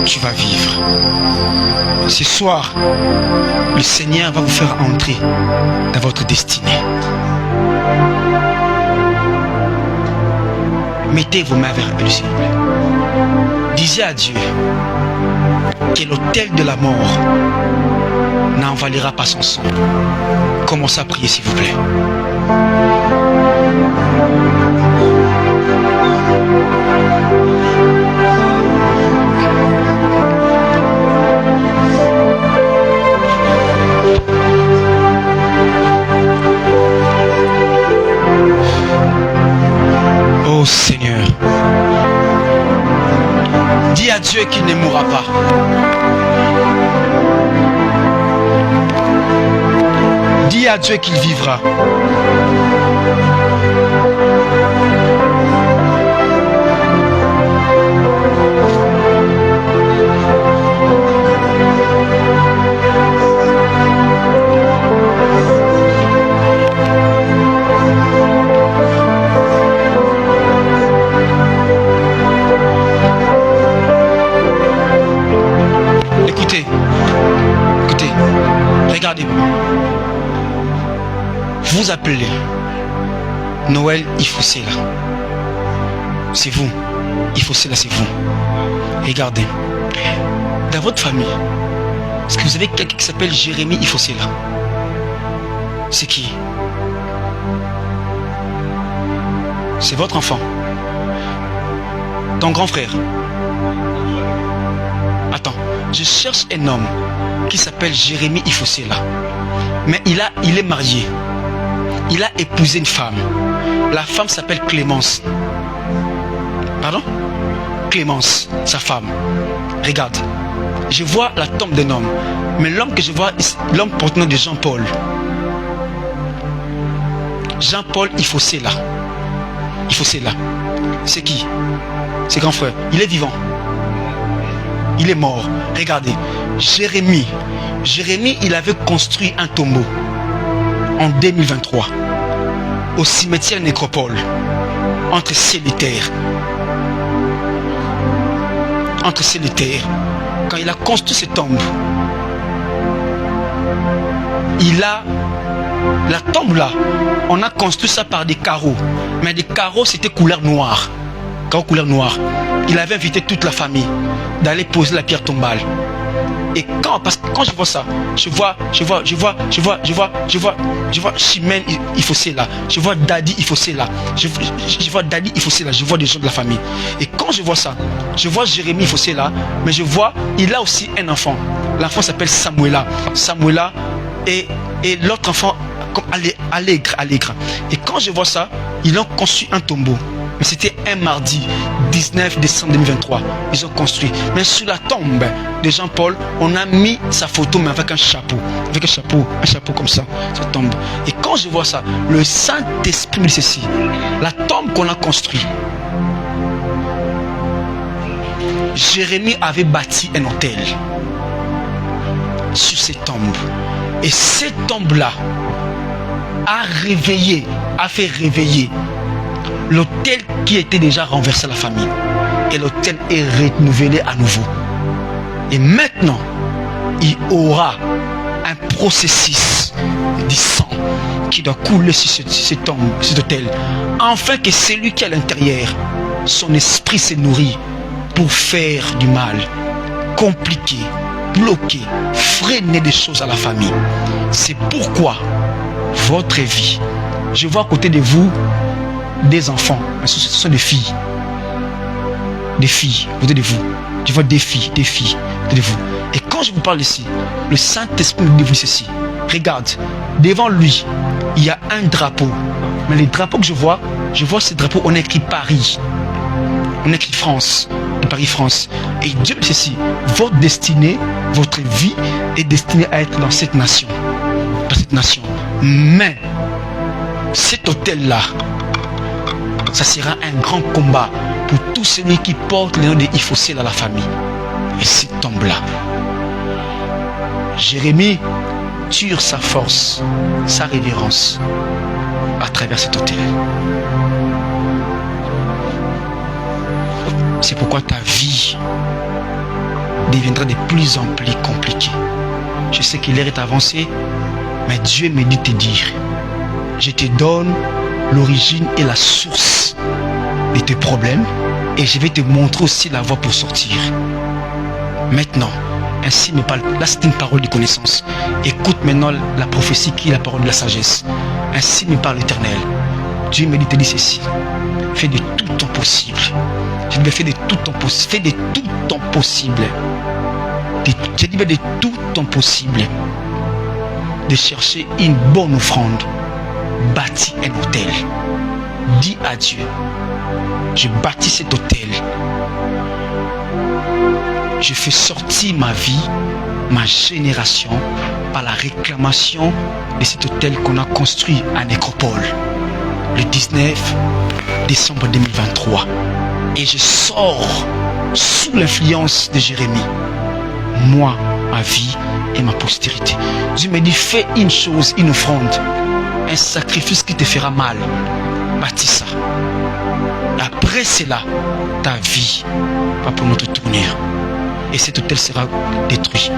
Tu vas vivre. Ce soir, le Seigneur va vous faire entrer dans votre destinée. Mettez vos mains vers elle, s'il vous plaît. Disez à Dieu que l'autel de la mort n'envalera pas son sang. Commencez à prier, s'il vous plaît. Oh Seigneur, dis à Dieu qu'il ne mourra pas. Dis à Dieu qu'il vivra. Écoutez, regardez-moi. Vous appelez Noël Ifoussela. C'est vous. Ifoussela, c'est vous. Regardez. Dans votre famille, est-ce que vous avez quelqu'un qui s'appelle Jérémie Ifoussela? C'est qui? C'est votre enfant. Ton grand frère. Attends, je cherche un homme qui s'appelle Jérémie Ifoussela. Mais il est marié. Il a épousé une femme. La femme s'appelle Clémence. Pardon? Clémence, sa femme. Regarde, je vois la tombe d'un homme. Mais l'homme que je vois, l'homme porte le nom de Jean-Paul. Jean-Paul Ifoussela. Ifoussela. C'est qui? C'est grand frère. Il est vivant. Il est mort. Regardez. Jérémie. Jérémie, il avait construit un tombeau en 2023 au cimetière Nécropole entre ciel et terre. entre ciel et terre. Quand il a construit cette tombe, la tombe là, on a construit ça par des carreaux. Mais des carreaux, c'était couleur noire. Carreaux couleur noire. Il avait invité toute la famille d'aller poser la pierre tombale. Et parce que quand je vois ça, je vois Chimène Ifossé là, je vois Daddy Ifossé là, je vois Daddy Ifossé là, je vois des gens de la famille. Et quand je vois ça, je vois Jérémie Ifossé là, mais je vois, il a aussi un enfant. L'enfant s'appelle Samuela. Samuela et l'autre enfant comme Allègre. Et quand je vois ça, ils ont construit un tombeau. Mais c'était un mardi 19 décembre 2023. Ils ont construit. Mais sur la tombe de Jean-Paul, on a mis sa photo, mais avec un chapeau. Avec un chapeau comme ça, cette tombe. Et quand je vois ça, le Saint-Esprit me dit ceci. La tombe qu'on a construite, Jérémie avait bâti un hôtel sur cette tombe. Et cette tombe-là a fait réveiller l'autel qui était déjà renversé à la famille. Et l'autel est renouvelé à nouveau. Et maintenant, il aura un processus du sang qui doit couler sur cette tombe, cet autel. Afin que celui qui est à l'intérieur, son esprit se nourrit pour faire du mal, compliquer, bloquer, freiner des choses à la famille. C'est pourquoi votre vie, je vois à côté de vous des enfants, mais ce sont des filles. Des filles, à côté de vous. Je vois des filles, à côté de vous. Et quand je vous parle ici, le Saint-Esprit me dit ceci. Regarde, devant lui, il y a un drapeau. Mais les drapeaux que je vois ces drapeaux, on écrit Paris. On écrit France. Paris, France. Et Dieu me dit ceci. Votre destinée, votre vie est destinée à être dans cette nation. Dans cette nation. Mais, cet hôtel-là, ça sera un grand combat pour tous ceux qui portent le nom de Ifossé dans la famille. Et cette tombe-là, Jérémie tire sa force, sa révérence à travers cet hôtel. C'est pourquoi ta vie deviendra de plus en plus compliquée. Je sais que l'heure est avancée, mais Dieu me dit de te dire, je te donne l'origine et la source de tes problèmes et je vais te montrer aussi la voie pour sortir. Maintenant, ainsi me parle. Là, c'est une parole de connaissance. Écoute maintenant la prophétie qui est la parole de la sagesse. Ainsi me parle l'Éternel. Dieu me dit te dire ceci. Fais de tout ton possible. Je dis fais de tout ton possible. Fais de tout ton possible. Je dis de tout ton possible de chercher une bonne offrande. Bâtis un hôtel. Dis à Dieu, je bâtis cet hôtel. Je fais sortir ma vie, ma génération, par la réclamation de cet hôtel qu'on a construit à Nécropole le 19 décembre 2023. Et je sors sous l'influence de Jérémie, moi, ma vie et ma postérité. Dieu me dit, fais une chose, une offrande, un sacrifice qui te fera mal. Bâtis ça. Après cela, ta vie va pour notre tournure. Et cet hôtel sera détruit.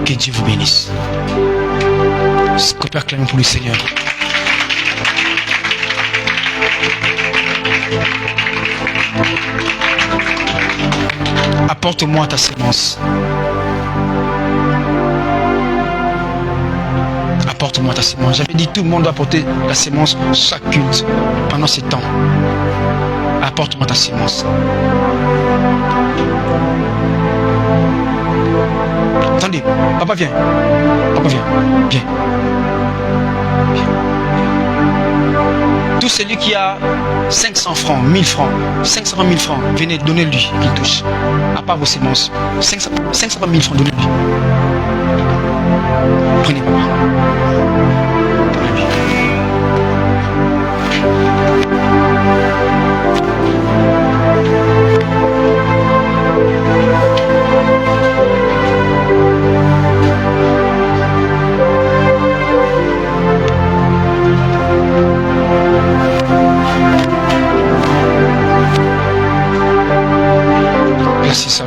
Que Dieu vous bénisse. Est-ce qu'on peut acclamer pour le Seigneur? Apporte-moi ta sémence. Apporte-moi ta sémence. J'avais dit tout le monde doit apporter la sémence chaque culte pendant ces temps. Apporte-moi ta sémence. Attendez, papa viens. Papa viens. Viens. Viens. Tout celui qui a 500 francs, 1000 francs, 500 000 francs, venez, donnez-lui qu'il touche. À part vos sémences. 500 000 francs, donnez-lui. Prenez papa. Donnez-lui. Placez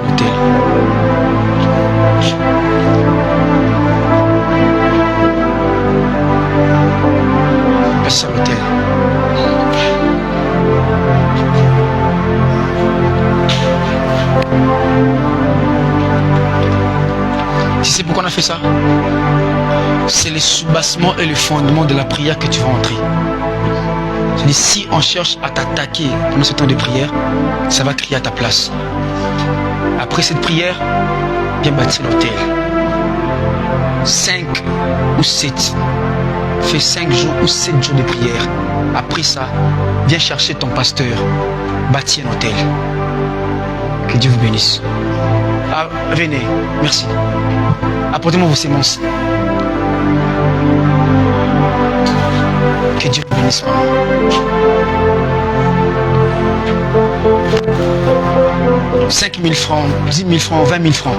pourquoi on a fait ça? C'est le soubassement et le fondement de la prière que tu vas entrer. Si on cherche à t'attaquer pendant ce temps de prière, ça va crier à ta place. Après cette prière, viens bâtir l'hôtel. 5 ou 7. Fais 5 jours ou 7 jours de prière. Après ça, viens chercher ton pasteur. Bâtis un hôtel. Que Dieu vous bénisse. Ah, venez, merci. Apportez-moi vos sémences. Que Dieu vous bénisse, maman. « 5 000 francs, 10 000 francs, 20 000 francs. »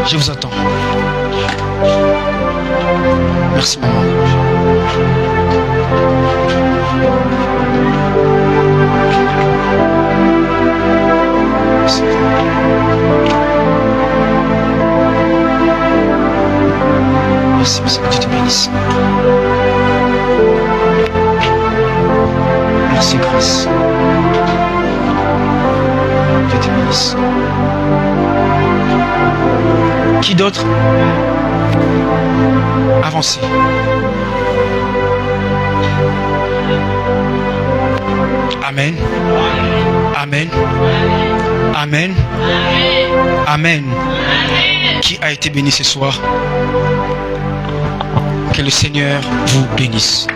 Je vous attends. Merci, maman. Merci. Merci, merci, que Dieu te bénisse. Merci, grâce. Dieu te bénisse. Qui d'autre? Avancez. Amen. Amen. Amen. Amen. Qui a été béni ce soir? Que le Seigneur vous bénisse.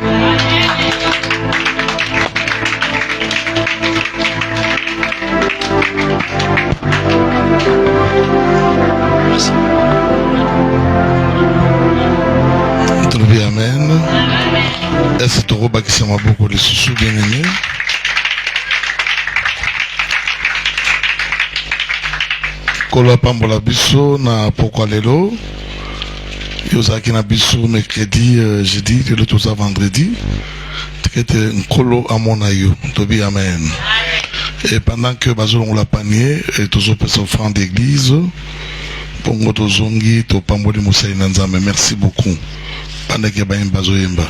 Merci. Amen. Est-ce que tu as beaucoup de sous bien-aimés? Kolo pambola biso na pourquoi lelo yozaki na biso mercredi jeudi le tout ça vendredi tekete nkolo amona yo tobi amen. Et pendant que bazolongo la panier et toujours pesa offrande d'église pongo tozongi to pamboli musai na nzambe. Merci beaucoup pendant que ba bazoyemba.